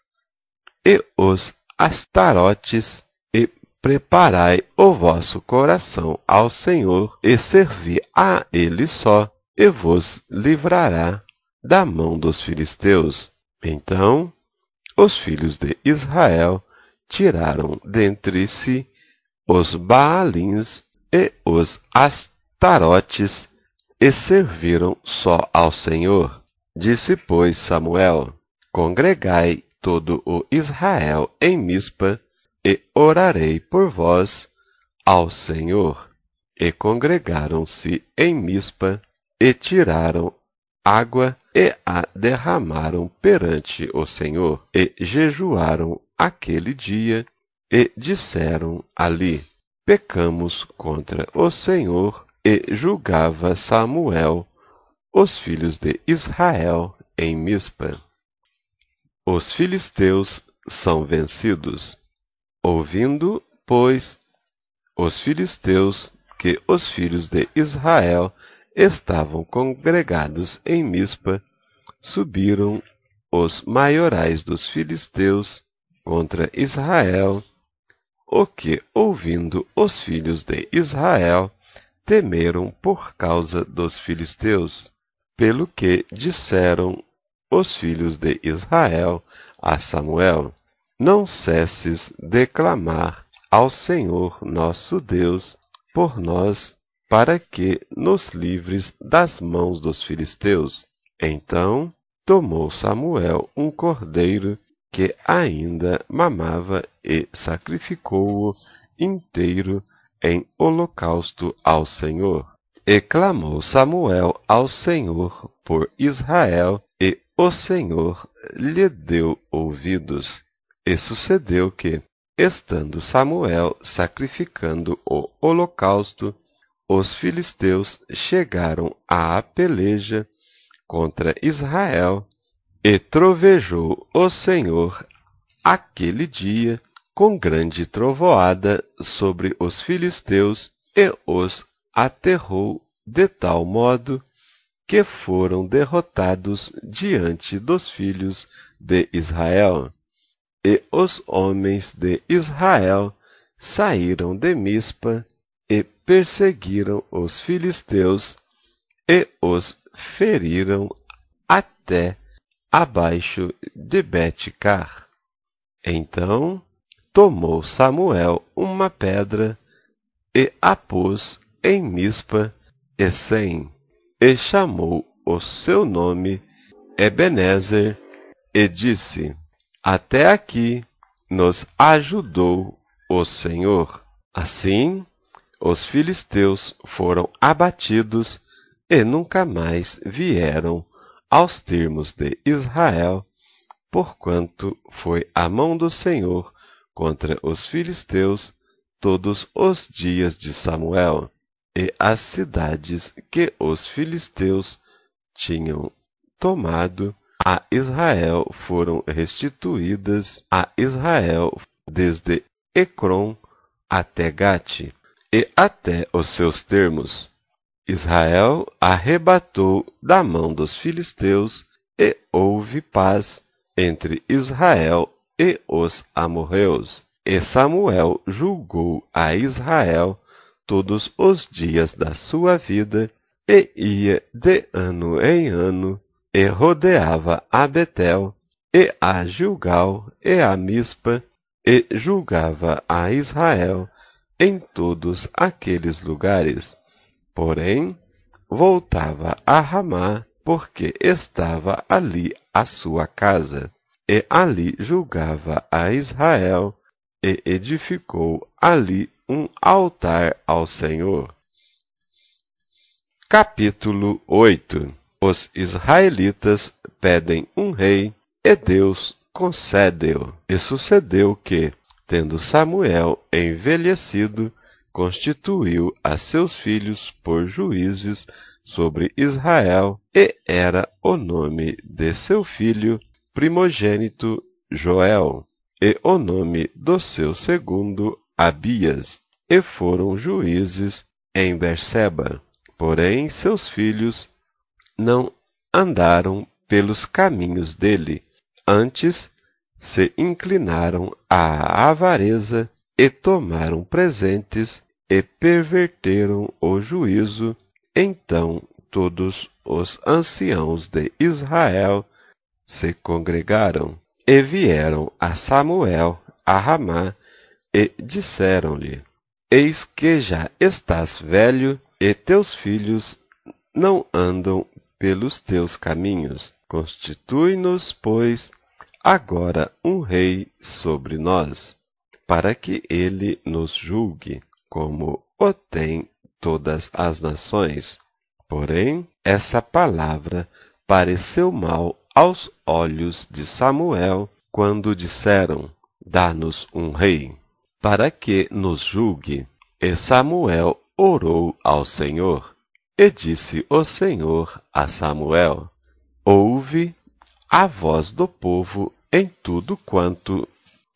e os astarotes, e preparai o vosso coração ao Senhor, e servi a Ele só, e vos livrará da mão dos filisteus. Então os filhos de Israel tiraram dentre si os Baalins e os Astarotes, e serviram só ao Senhor. Disse, pois, Samuel: congregai todo o Israel em Mispa, e orarei por vós ao Senhor. E congregaram-se em Mispa, e tiraram água, e a derramaram perante o Senhor, e jejuaram aquele dia, e disseram ali: Pecamos contra o Senhor. E julgava Samuel os filhos de Israel em Mispa. Os filisteus são vencidos. Ouvindo, pois, os filisteus que os filhos de Israel estavam congregados em Mispa, subiram os maiorais dos filisteus contra Israel, o que, ouvindo os filhos de Israel, temeram por causa dos filisteus, pelo que disseram os filhos de Israel a Samuel: Não cesses de clamar ao Senhor nosso Deus por nós, para que nos livres das mãos dos filisteus. Então tomou Samuel um cordeiro que ainda mamava e sacrificou-o inteiro em holocausto ao Senhor. E clamou Samuel ao Senhor por Israel, e o Senhor lhe deu ouvidos. E sucedeu que, estando Samuel sacrificando o holocausto, os filisteus chegaram à peleja contra Israel, e trovejou o Senhor aquele dia com grande trovoada sobre os filisteus, e os aterrou de tal modo que foram derrotados diante dos filhos de Israel. E os homens de Israel saíram de Mispa e perseguiram os filisteus e os feriram até abaixo de Bet-car. Então tomou Samuel uma pedra e a pôs em Mispa e Sem, e chamou o seu nome Ebenezer, e disse: Até aqui nos ajudou o Senhor. Assim, os filisteus foram abatidos e nunca mais vieram aos termos de Israel, porquanto foi a mão do Senhor contra os filisteus todos os dias de Samuel. E as cidades que os filisteus tinham tomado a Israel foram restituídas a Israel desde Ecrom até Gate, e até os seus termos. Israel arrebatou da mão dos filisteus, e houve paz entre Israel e os amorreus. E Samuel julgou a Israel todos os dias da sua vida, e ia de ano em ano, e rodeava a Betel, e a Gilgal, e a Mispa, e julgava a Israel em todos aqueles lugares. Porém, voltava a Ramá, porque estava ali a sua casa, e ali julgava a Israel, e edificou ali um altar ao Senhor. Capítulo 8. Os israelitas pedem um rei, e Deus concede-o. E sucedeu que, tendo Samuel envelhecido, constituiu a seus filhos por juízes sobre Israel, e era o nome de seu filho primogênito Joel, e o nome do seu segundo Abias, e foram juízes em Berseba. Porém seus filhos não andaram pelos caminhos dele, antes se inclinaram à avareza, e tomaram presentes, e perverteram o juízo. Então todos os anciãos de Israel se congregaram, e vieram a Samuel a Ramá, e disseram-lhe: Eis que já estás velho, e teus filhos não andam pelos teus caminhos. Constitui-nos, pois, agora um rei sobre nós, para que ele nos julgue, como o tem todas as nações. Porém, essa palavra pareceu mal aos olhos de Samuel quando disseram: dá-nos um rei, para que nos julgue. E Samuel orou ao Senhor, e disse o Senhor a Samuel: ouve a voz do povo em tudo quanto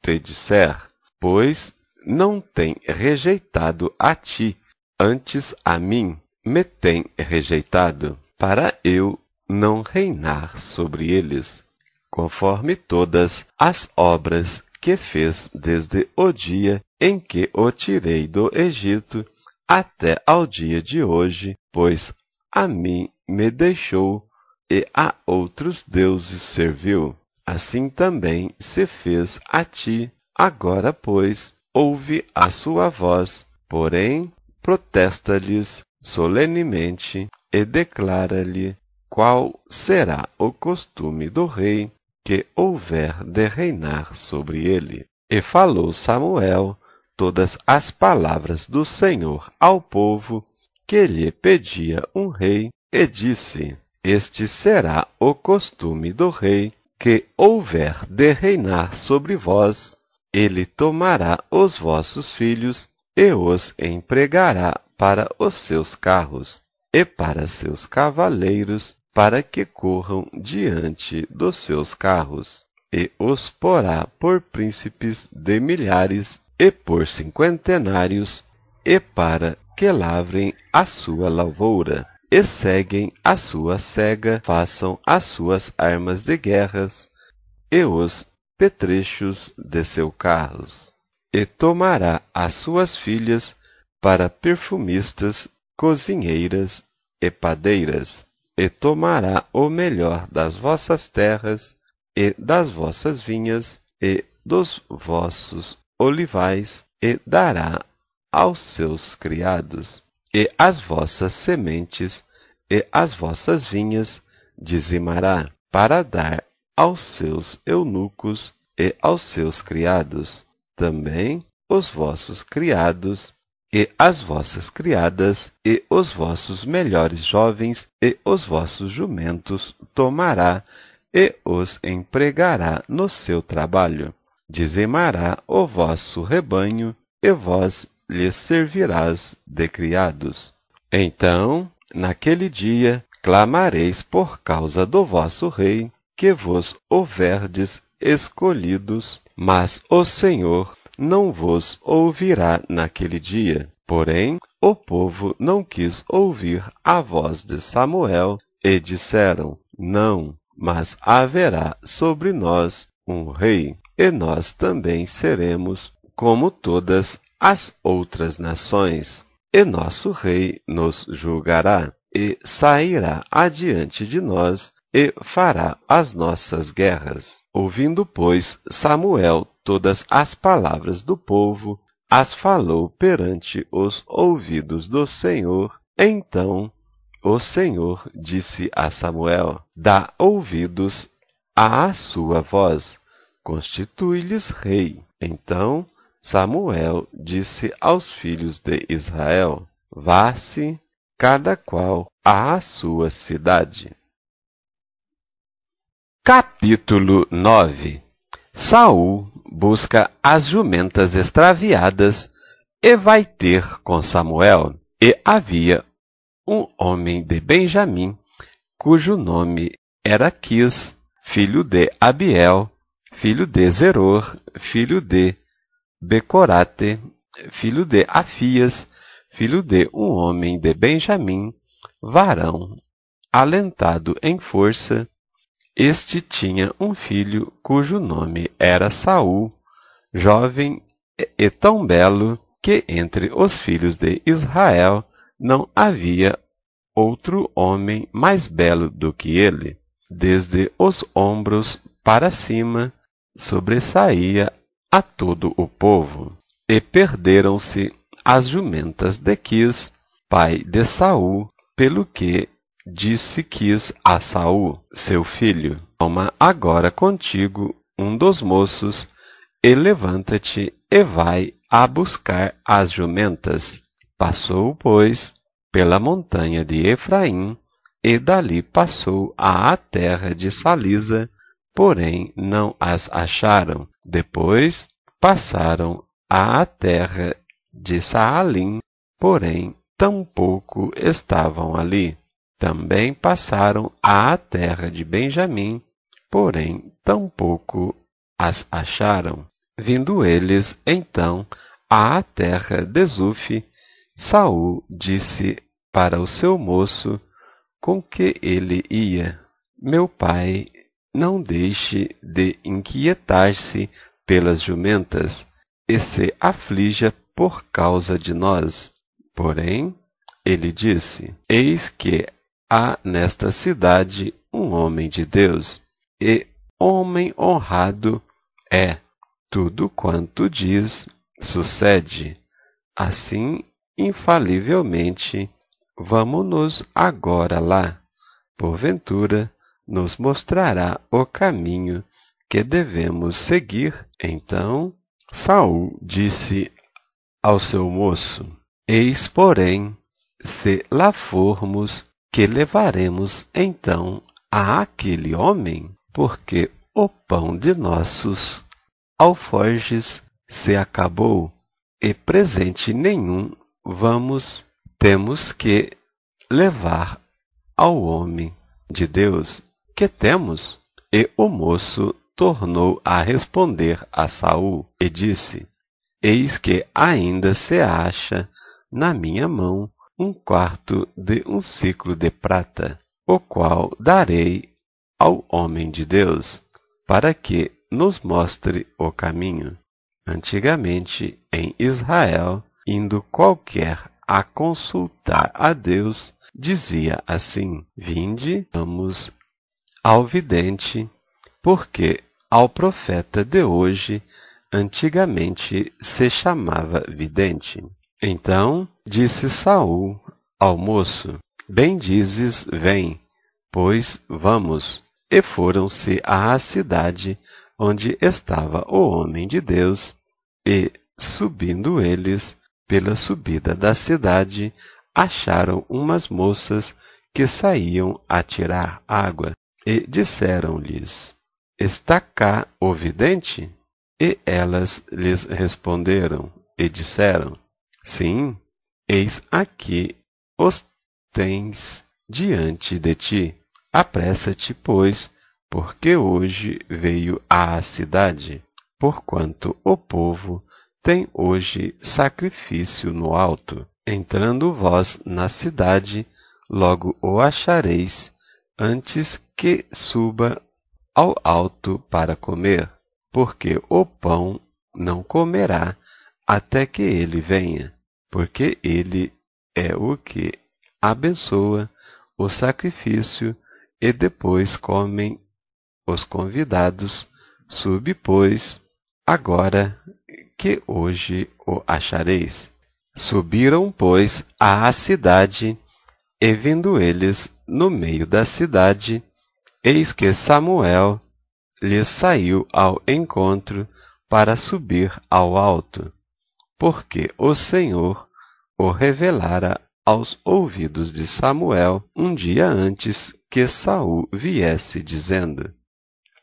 te disser, pois não tem rejeitado a ti, antes a mim me tem rejeitado, para eu não reinar sobre eles, conforme todas as obras que fez desde o dia em que o tirei do Egito até ao dia de hoje, pois a mim me deixou e a outros deuses serviu. Assim também se fez a ti. Agora, pois, ouve a sua voz, porém protesta-lhes solenemente e declara-lhe qual será o costume do rei que houver de reinar sobre ele. E falou Samuel todas as palavras do Senhor ao povo, que lhe pedia um rei, e disse: este será o costume do rei que houver de reinar sobre vós. Ele tomará os vossos filhos e os empregará para os seus carros e para seus cavaleiros, para que corram diante dos seus carros, e os porá por príncipes de milhares e por cinquentenários, e para que lavrem a sua lavoura, e seguem a sua sega, façam as suas armas de guerras, e os petrechos de seus carros. E tomará as suas filhas para perfumistas, cozinheiras e padeiras, e tomará o melhor das vossas terras, e das vossas vinhas, e dos vossos olivais, e dará aos seus criados, e as vossas sementes, e as vossas vinhas dizimará, para dar aos seus eunucos e aos seus criados, também os vossos criados, e as vossas criadas, e os vossos melhores jovens, e os vossos jumentos tomará, e os empregará no seu trabalho. Dizimará o vosso rebanho, e vós lhes servirás de criados. Então, naquele dia, clamareis por causa do vosso rei, que vos houverdes escolhidos, mas o Senhor não vos ouvirá naquele dia. Porém, o povo não quis ouvir a voz de Samuel, e disseram: não, mas haverá sobre nós um rei, e nós também seremos como todas as outras nações, e nosso rei nos julgará, e sairá adiante de nós, e fará as nossas guerras. Ouvindo, pois, Samuel todas as palavras do povo, as falou perante os ouvidos do Senhor. Então o Senhor disse a Samuel: dá ouvidos à sua voz, constitui-lhes rei. Então Samuel disse aos filhos de Israel: vá-se cada qual à sua cidade. Capítulo 9. Saul busca as jumentas extraviadas e vai ter com Samuel. E havia um homem de Benjamim, cujo nome era Quis, filho de Abiel, filho de Zeror, filho de Becorate, filho de Afias, filho de um homem de Benjamim, varão, alentado em força. Este tinha um filho cujo nome era Saul, jovem e tão belo que entre os filhos de Israel não havia outro homem mais belo do que ele. Desde os ombros para cima sobressaía a todo o povo. E perderam-se as jumentas de Quis, pai de Saul, pelo que disse Quis a Saul, seu filho: toma agora contigo um dos moços, e levanta-te e vai a buscar as jumentas. Passou, pois, pela montanha de Efraim, e dali passou à terra de Salisa, porém não as acharam. Depois passaram à terra de Saalim, porém tampouco estavam ali. Também passaram à terra de Benjamim, porém tampouco as acharam. Vindo eles, então, à terra de Zuf, Saul disse para o seu moço com que ele ia: Meu pai, não deixe de inquietar-se pelas jumentas, e se aflija por causa de nós. Porém, ele disse: Eis que há nesta cidade um homem de Deus, e homem honrado é. Tudo quanto diz sucede. Assim, infalivelmente, vamo-nos agora lá. Porventura, nos mostrará o caminho que devemos seguir. Então, Saul disse ao seu moço: Eis, porém, se lá formos, que levaremos então a aquele homem? Porque o pão de nossos alforjes se acabou, e presente nenhum temos que levar ao homem de Deus. Que temos? E o moço tornou a responder a Saul e disse: Eis que ainda se acha na minha mão um quarto de um siclo de prata, o qual darei ao homem de Deus, para que nos mostre o caminho. Antigamente, em Israel, indo qualquer a consultar a Deus, dizia assim: Vinde, vamos ao vidente, porque ao profeta de hoje antigamente se chamava vidente. Então disse Saul ao moço: Bem dizes, vem, pois vamos. E foram-se à cidade onde estava o homem de Deus, e, subindo eles pela subida da cidade, acharam umas moças que saíam a tirar água, e disseram-lhes: Está cá o vidente? E elas lhes responderam e disseram: Sim, eis aqui os tens diante de ti. Apressa-te, pois, porque hoje veio à cidade, porquanto o povo tem hoje sacrifício no alto. Entrando vós na cidade, logo o achareis, antes que suba ao alto para comer, porque o pão não comerá até que ele venha, porque ele é o que abençoa o sacrifício, e depois comem os convidados. Subi, pois, agora que hoje o achareis. Subiram, pois, à cidade, e vindo eles no meio da cidade, eis que Samuel lhes saiu ao encontro para subir ao alto, porque o Senhor o revelara aos ouvidos de Samuel um dia antes que Saul viesse, dizendo: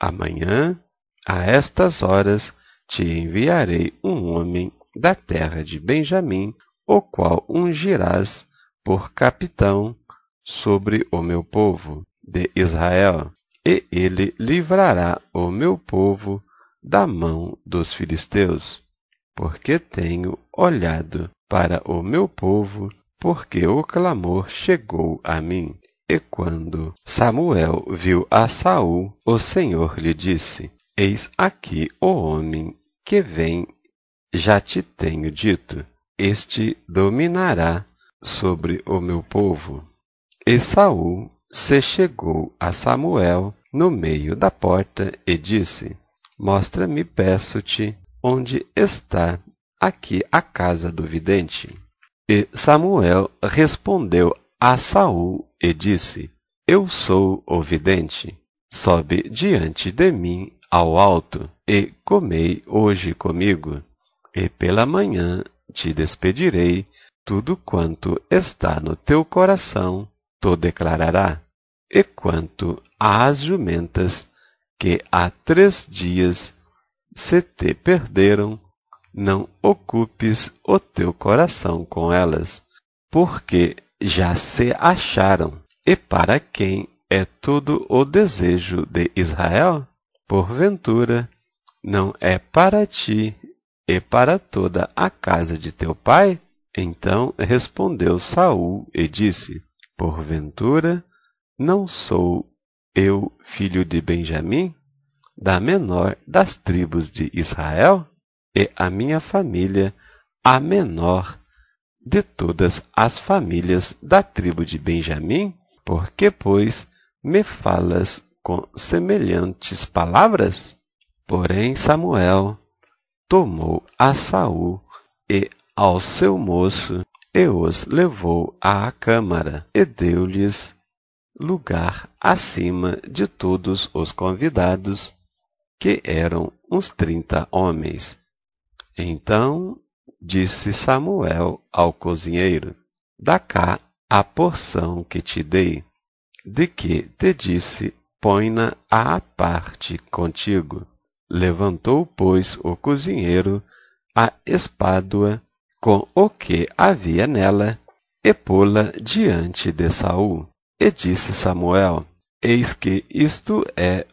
Amanhã, a estas horas, te enviarei um homem da terra de Benjamim, o qual ungirás por capitão sobre o meu povo de Israel, e ele livrará o meu povo da mão dos filisteus, porque tenho olhado para o meu povo, porque o clamor chegou a mim. E quando Samuel viu a Saul, o Senhor lhe disse: Eis aqui o homem que vem, já te tenho dito, este dominará sobre o meu povo. E Saul se chegou a Samuel no meio da porta e disse: Mostra-me, peço-te, onde está aqui a casa do vidente. E Samuel respondeu a Saul e disse: Eu sou o vidente. Sobe diante de mim ao alto, e comei hoje comigo, e pela manhã te despedirei, tudo quanto está no teu coração te declarará. E quanto às jumentas que há 3 dias se te perderam, não ocupes o teu coração com elas, porque já se acharam. E para quem é todo o desejo de Israel? Porventura, não é para ti e para toda a casa de teu pai? Então respondeu Saul e disse: Porventura, não sou eu filho de Benjamim, da menor das tribos de Israel? E a minha família, a menor de todas as famílias da tribo de Benjamim? Por que, pois, me falas com semelhantes palavras? Porém Samuel tomou a Saul e ao seu moço e os levou à câmara e deu-lhes lugar acima de todos os convidados, que eram uns 30 homens. Então disse Samuel ao cozinheiro: Dá cá a porção que te dei, de que te disse, põe-na à parte contigo. Levantou, pois, o cozinheiro a espádua com o que havia nela, e pô-la diante de Saul. E disse Samuel: Eis que isto é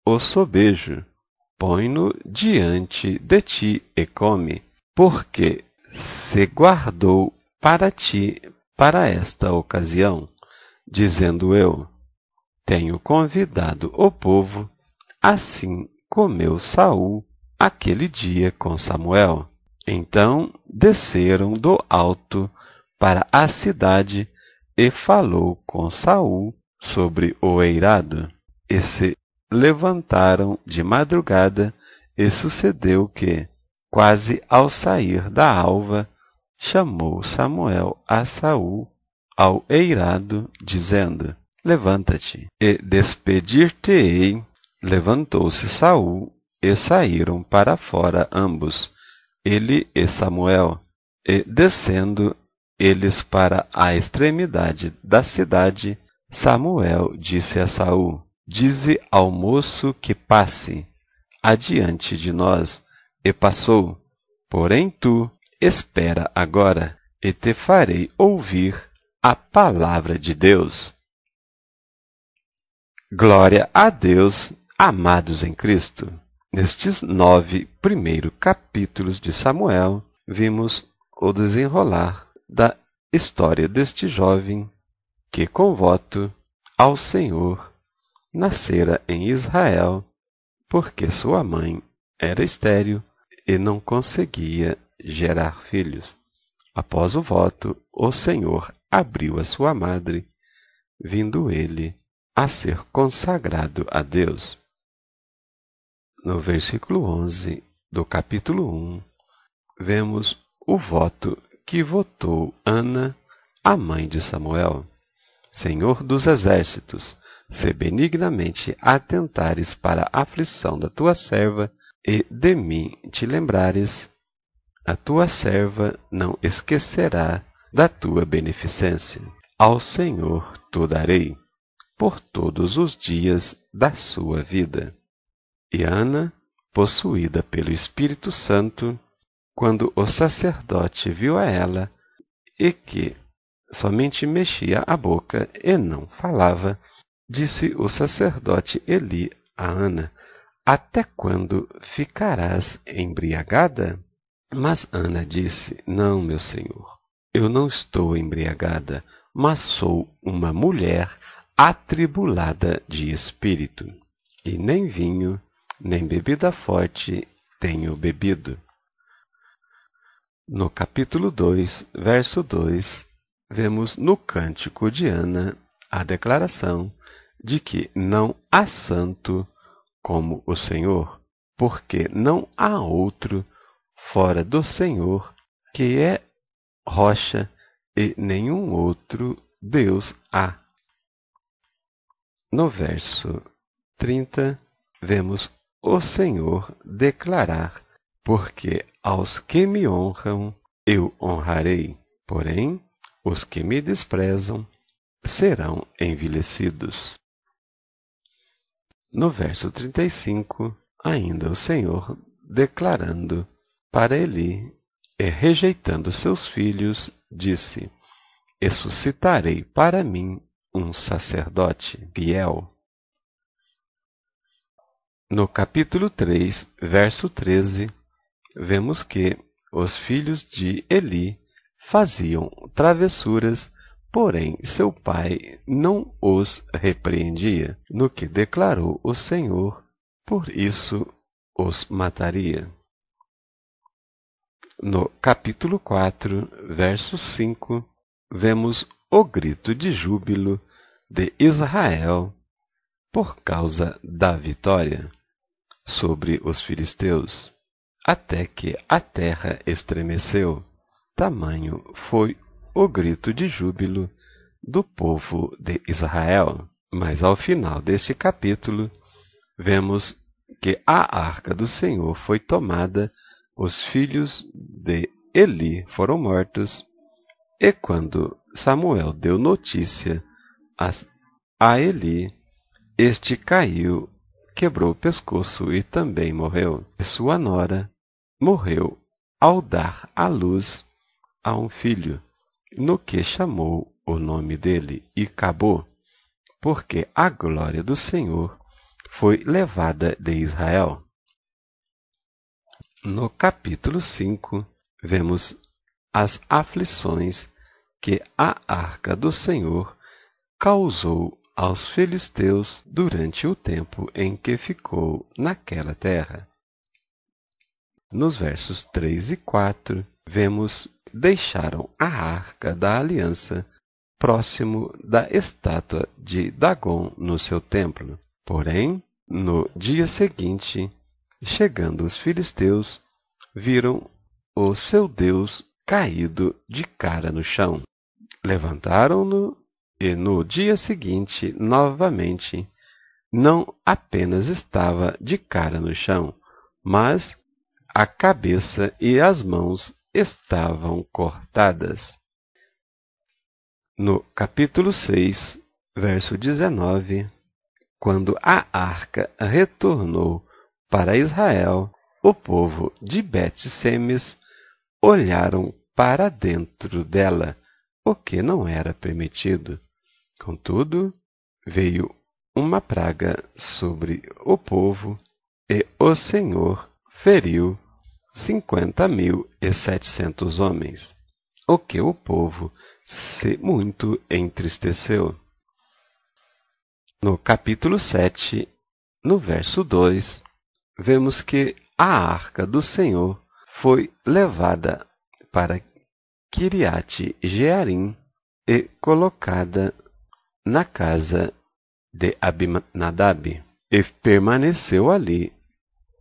o sobejo, põe-no diante de ti e come, porque se guardou para ti para esta ocasião, dizendo eu: Tenho convidado o povo. Assim comeu Saul aquele dia com Samuel. Então desceram do alto para a cidade e falou com Saul sobre o eirado. E se levantaram de madrugada, e sucedeu que, quase ao sair da alva, chamou Samuel a Saul ao eirado, dizendo: Levanta-te, e despedir-te-ei. Levantou-se Saul, e saíram para fora ambos, ele e Samuel, e descendo eles para a extremidade da cidade, Samuel disse a Saul: Dize ao moço que passe adiante de nós. E passou. Porém tu espera agora, e te farei ouvir a palavra de Deus. Glória a Deus, amados em Cristo. Nestes 9 primeiros capítulos de Samuel, vimos o desenrolar da história deste jovem que, com voto ao Senhor, nascera em Israel, porque sua mãe era estéril e não conseguia gerar filhos. Após o voto, o Senhor abriu a sua madre, vindo ele a ser consagrado a Deus. No versículo 11 do capítulo 1, vemos o voto que votou Ana, a mãe de Samuel. Senhor dos exércitos, se benignamente atentares para a aflição da tua serva, e de mim te lembrares, a tua serva não esquecerá da tua beneficência. Ao Senhor tu darei, por todos os dias da sua vida. E Ana, possuída pelo Espírito Santo, quando o sacerdote viu a ela, e que somente mexia a boca e não falava, disse o sacerdote Eli a Ana: Até quando ficarás embriagada? Mas Ana disse: Não, meu senhor, eu não estou embriagada, mas sou uma mulher atribulada de espírito, e nem vinho, nem bebida forte tenho bebido. No capítulo 2, verso 2, vemos no cântico de Ana a declaração de que não há santo como o Senhor, porque não há outro fora do Senhor, que é rocha, e nenhum outro Deus há. No verso 30, vemos o Senhor declarar: Porque aos que me honram, eu honrarei, porém os que me desprezam serão envelhecidos. No verso 35, ainda o Senhor declarando para Eli e rejeitando seus filhos, disse: E suscitarei para mim um sacerdote fiel. No capítulo 3, verso 13, vemos que os filhos de Eli faziam travessuras, porém seu pai não os repreendia, no que declarou o Senhor, por isso os mataria. No capítulo 4, verso 5, vemos o grito de júbilo de Israel por causa da vitória sobre os filisteus, até que a terra estremeceu. Tamanho foi o grito de júbilo do povo de Israel. Mas ao final deste capítulo, vemos que a arca do Senhor foi tomada, os filhos de Eli foram mortos, e quando Samuel deu notícia a Eli, este caiu, quebrou o pescoço e também morreu. E sua nora morreu ao dar à luz a um filho, no que chamou o nome dele Icabô, porque a glória do Senhor foi levada de Israel. No capítulo 5, vemos as aflições que a arca do Senhor causou aos filisteus durante o tempo em que ficou naquela terra. Nos versos 3 e 4, vemos deixaram a arca da aliança próximo da estátua de Dagon no seu templo. Porém, no dia seguinte, chegando os filisteus, viram o seu Deus caído de cara no chão. Levantaram-no e no dia seguinte, novamente, não apenas estava de cara no chão, mas a cabeça e as mãos estavam cortadas. No capítulo 6, verso 19, quando a arca retornou para Israel, o povo de Bet-Semes olharam para dentro dela, o que não era permitido. Contudo, veio uma praga sobre o povo, e o Senhor feriu 50.700 homens, o que o povo se muito entristeceu. No capítulo 7, no verso 2, vemos que a arca do Senhor foi levada para Kiriat-Jearim e colocada na casa de Abinadab, e permaneceu ali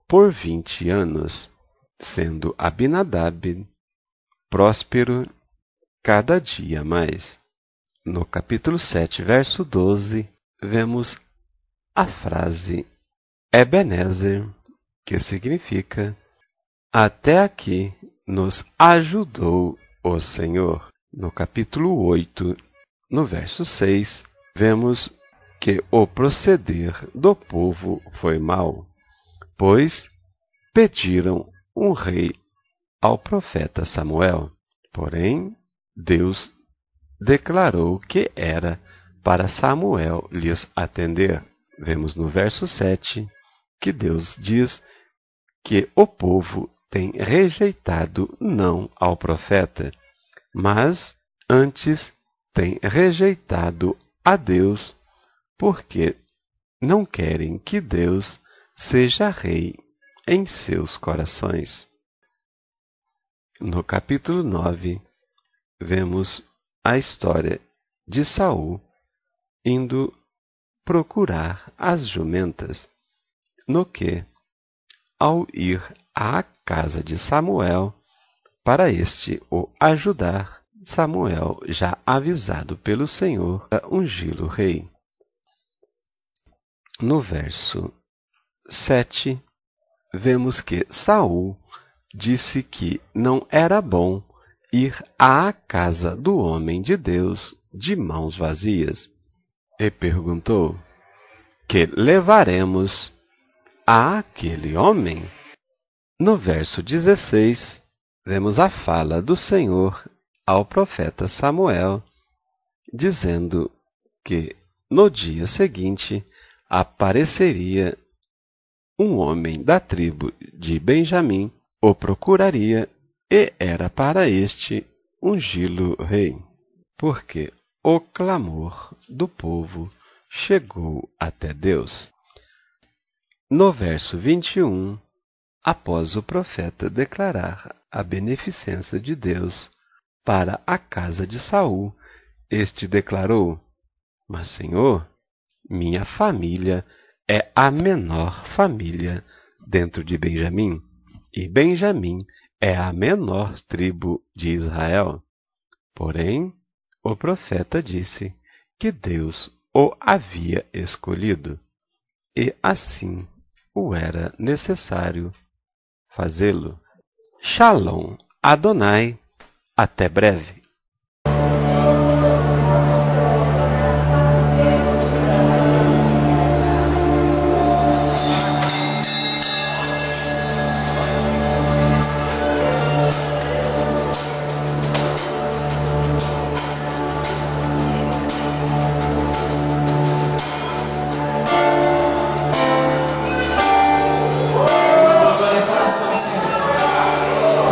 por 20 anos, sendo Abinadab próspero cada dia mais. No capítulo 7, verso 12, vemos a frase Ebenezer, que significa até aqui nos ajudou o Senhor. No capítulo 8, no verso 6, vemos que o proceder do povo foi mau, pois pediram um rei ao profeta Samuel. Porém, Deus declarou que era para Samuel lhes atender. Vemos no verso 7 que Deus diz que o povo tem rejeitado não ao profeta, mas antes tem rejeitado a Deus, porque não querem que Deus seja rei em seus corações. No capítulo 9, vemos a história de Saul indo procurar as jumentas, no que, ao ir à casa de Samuel, para este o ajudar, Samuel, já avisado pelo Senhor, a ungí-lo rei. No verso 7, vemos que Saul disse que não era bom ir à casa do homem de Deus de mãos vazias, e perguntou: que levaremos a aquele homem? No verso 16, vemos a fala do Senhor ao profeta Samuel, dizendo que no dia seguinte apareceria um homem da tribo de Benjamim, o procuraria e era para este ungí-lo rei, porque o clamor do povo chegou até Deus. No verso 21, após o profeta declarar a beneficência de Deus para a casa de Saul, este declarou: mas, Senhor, minha família é a menor família dentro de Benjamim, e Benjamim é a menor tribo de Israel. Porém, o profeta disse que Deus o havia escolhido, e assim o era necessário fazê-lo. Shalom Adonai, até breve.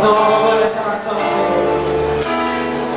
Não abandone essa nação, Senhor.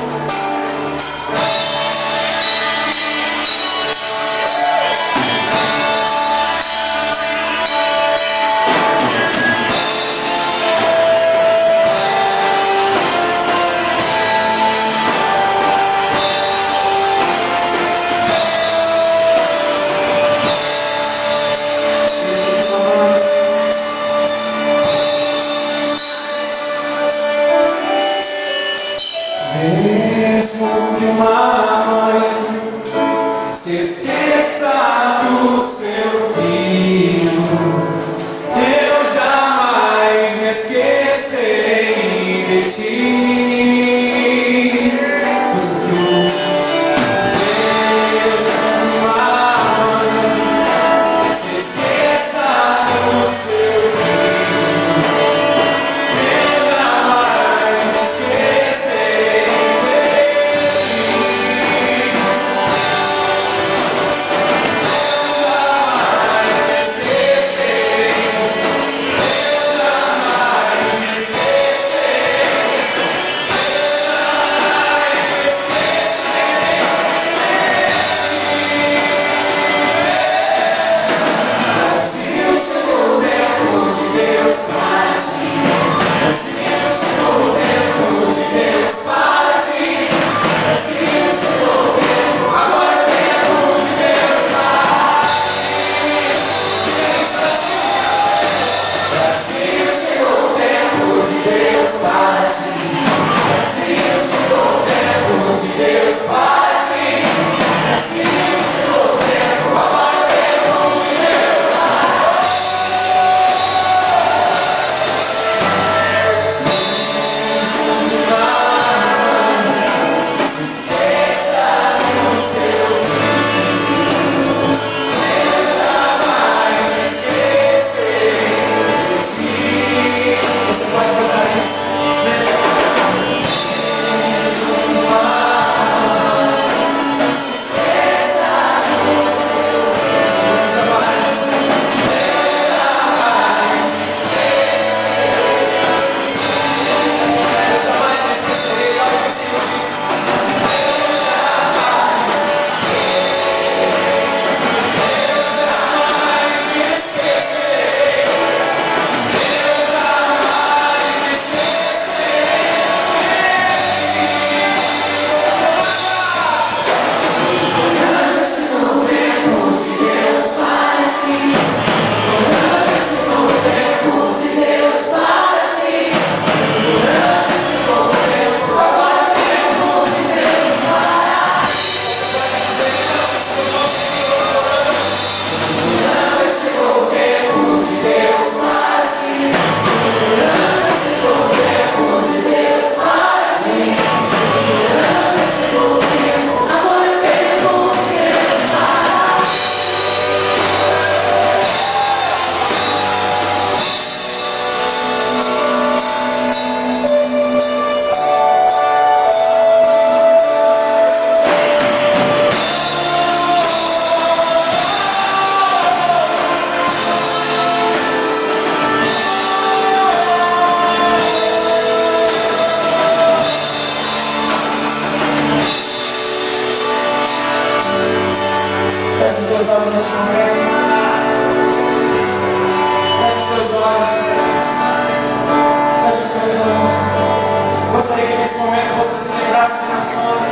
Gostaria que nesse momento você se lembrasse de nações.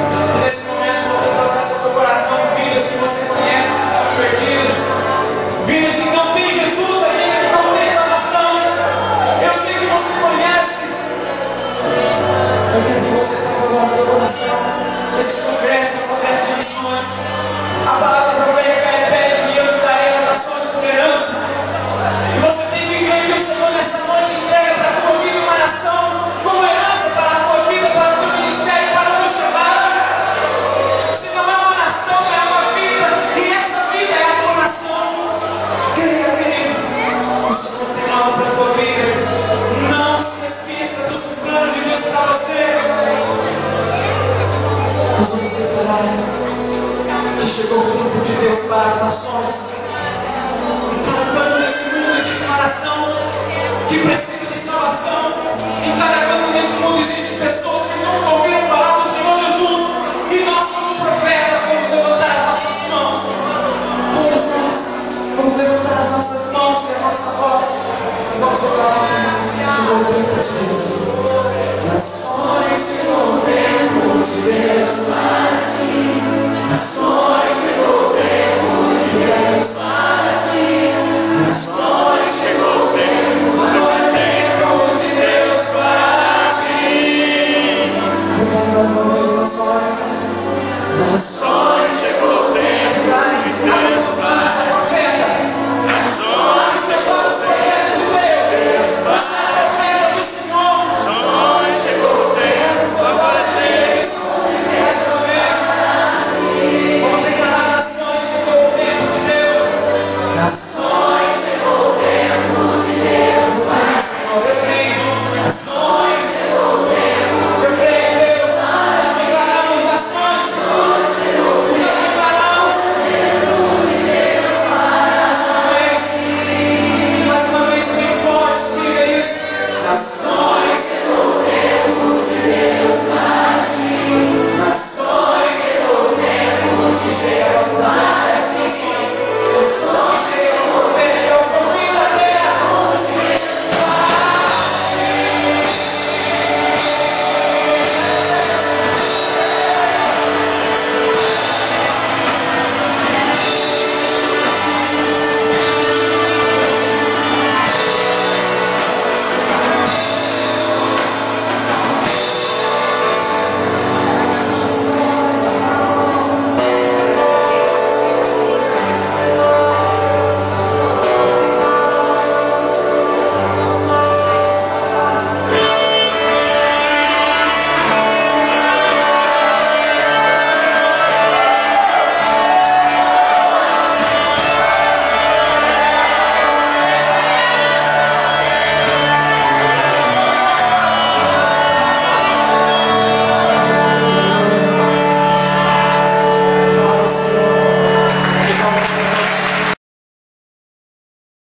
Que nesse momento você trouxesse ao seu coração vidas que você conhece, que são perdidas. Vidas que não têm Jesus ainda, que não têm salvação. Eu sei que você conhece. Eu quero que você tenha agora no seu coração esse congresso, o congresso de nações. A palavra profética é pede e eu te darei a nação de esperança. E você tem que crer que o Senhor nessa noite entrega para a tua vida uma nação como herança para a tua vida, para o teu ministério, para o teu chamado. Se não é uma nação, é uma vida, e essa vida é a tua nação. Creia, querido, o Senhor tem algo para a tua vida. Não se esqueça dos planos de Deus para você. Nós vamos declarar que chegou o tempo de Deus para as nações. Existe uma nação que precisa de salvação. Em cada canto desse mundo existe pessoas que nunca ouviram